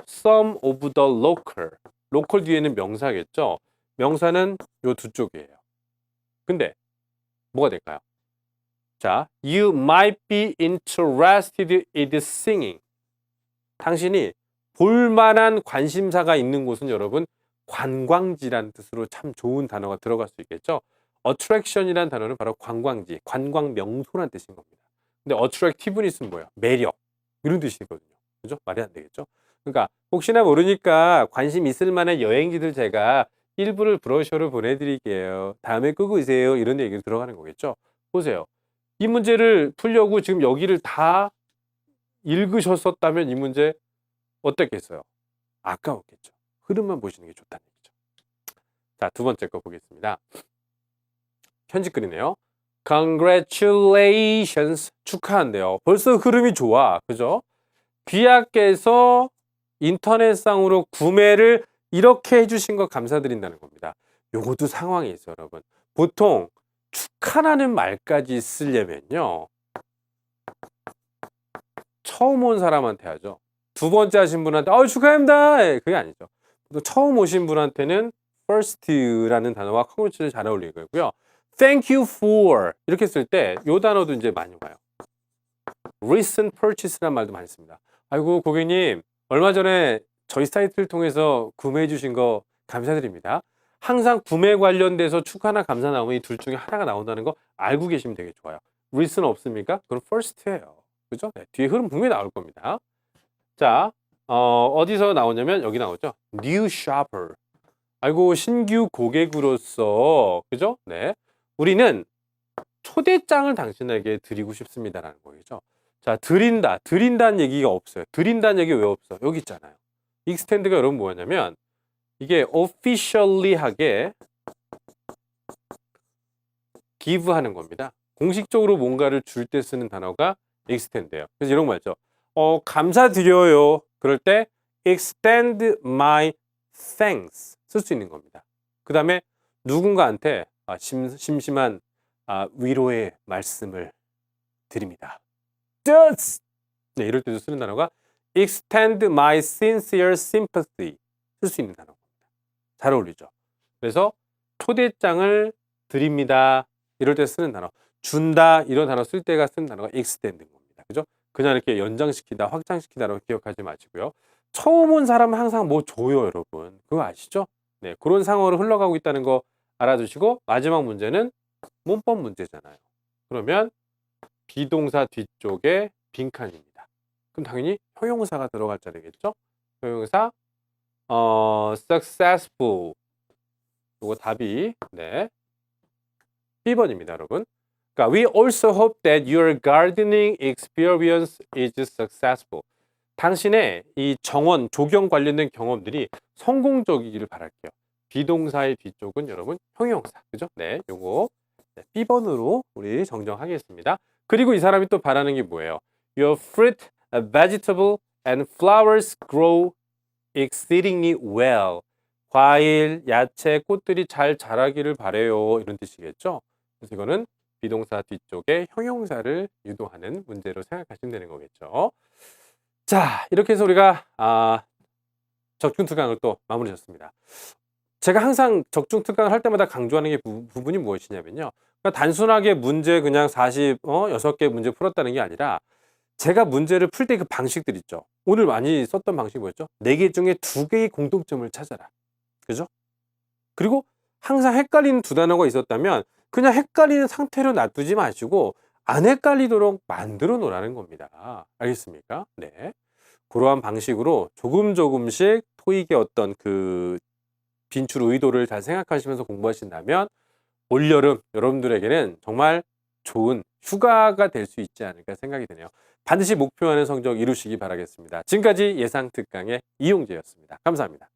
Some of the local. 로컬 뒤에는 명사겠죠. 명사는 요 두 쪽이에요. 근데 뭐가 될까요? 자, you might be interested in singing. 당신이 볼만한 관심사가 있는 곳은 여러분 관광지라는 뜻으로 참 좋은 단어가 들어갈 수 있겠죠. attraction이라는 단어는 바로 관광지, 관광 명소라는 뜻인 겁니다. 근데 attractive니스는 뭐예요? 매력 이런 뜻이거든요. 그죠? 말이 안 되겠죠. 그러니까 혹시나 모르니까 관심 있을 만한 여행지들 제가 일부를 브로셔를 보내드릴게요. 다음에 끄고 있세요. 이런 얘기가 들어가는 거겠죠. 보세요. 이 문제를 풀려고 지금 여기를 다 읽으셨었다면 이 문제 어땠겠어요? 아까웠겠죠. 흐름만 보시는 게 좋다는 얘기죠. 자, 두 번째 거 보겠습니다. 편집글이네요. Congratulations. 축하한대요. 벌써 흐름이 좋아. 그죠? 귀하께서 인터넷상으로 구매를 이렇게 해주신 거 감사드린다는 겁니다. 요것도 상황이 있어요, 여러분. 보통 축하라는 말까지 쓰려면요. 처음 온 사람한테 하죠. 두 번째 하신 분한테 축하합니다. 그게 아니죠. 처음 오신 분한테는 first라는 단어와 congratulations 잘 어울리고요. thank you for 이렇게 쓸 때 이 단어도 이제 많이 와요. recent purchase라는 말도 많이 씁니다. 아이고 고객님 얼마 전에 저희 사이트를 통해서 구매해 주신 거 감사드립니다. 항상 구매 관련돼서 축하나 감사 나오면 이 둘 중에 하나가 나온다는 거 알고 계시면 되게 좋아요. recent 없습니까? 그럼 first예요. 그죠? 네, 뒤에 흐름 분명히 나올 겁니다. 자, 어디서 나오냐면 여기 나오죠. new shopper. 아이고 신규 고객으로서 그죠? 네, 우리는 초대장을 당신에게 드리고 싶습니다라는 거죠. 자, 드린다는 얘기가 없어요. 드린다는 얘기 왜 없어? 여기 있잖아요. extend가 여러분 뭐냐면 이게 officially하게 give하는 겁니다. 공식적으로 뭔가를 줄 때 쓰는 단어가 extend예요. 그래서 이런 거 있죠. 감사드려요. 그럴 때 extend my thanks 쓸 수 있는 겁니다. 그 다음에 누군가한테 심심한 위로의 말씀을 드립니다. 네, 이럴 때도 쓰는 단어가 extend my sincere sympathy 쓸 수 있는 단어입니다. 잘 어울리죠. 그래서 초대장을 드립니다. 이럴 때 쓰는 단어. 준다 이런 단어 쓸 때가 쓴 단어가 extend인 겁니다. 그죠? 그냥 이렇게 연장시키다, 확장시키다라고 기억하지 마시고요. 처음 온 사람은 항상 뭐 줘요, 여러분. 그거 아시죠? 네, 그런 상황으로 흘러가고 있다는 거 알아두시고 마지막 문제는 문법 문제잖아요. 그러면 비동사 뒤쪽에 빈칸입니다. 그럼 당연히 형용사가 들어갈 자리겠죠? 형용사 successful. 요거 답이 네. B번입니다, 여러분. 그러니까 we also hope that your gardening experience is successful. 당신의 이 정원, 조경 관련된 경험들이 성공적이기를 바랄게요. 비동사의 뒤쪽은 여러분 형용사. 그죠? 네, 요거 네, B번으로 우리 정정하겠습니다. 그리고 이 사람이 또 바라는 게 뭐예요? Your fruit, vegetable and flowers grow exceedingly well. 과일, 야채, 꽃들이 잘 자라기를 바래요. 이런 뜻이겠죠? 그래서 이거는 비동사 뒤쪽에 형용사를 유도하는 문제로 생각하시면 되는 거겠죠. 자, 이렇게 해서 우리가 적중특강을 또 마무리 졌습니다. 제가 항상 적중특강을 할 때마다 강조하는 게 부분이 무엇이냐면요. 그러니까 단순하게 문제 그냥 46개 문제 풀었다는 게 아니라 제가 문제를 풀 때 그 방식들 있죠. 오늘 많이 썼던 방식이 뭐였죠? 4개 중에 2개의 공통점을 찾아라. 그죠? 그리고 항상 헷갈리는 두 단어가 있었다면 그냥 헷갈리는 상태로 놔두지 마시고 안 헷갈리도록 만들어 놓으라는 겁니다. 알겠습니까? 네. 그러한 방식으로 조금씩 토익의 어떤 그 빈출 의도를 잘 생각하시면서 공부하신다면 올여름 여러분들에게는 정말 좋은 휴가가 될 수 있지 않을까 생각이 드네요. 반드시 목표하는 성적 이루시기 바라겠습니다. 지금까지 예상특강의 이용재였습니다. 감사합니다.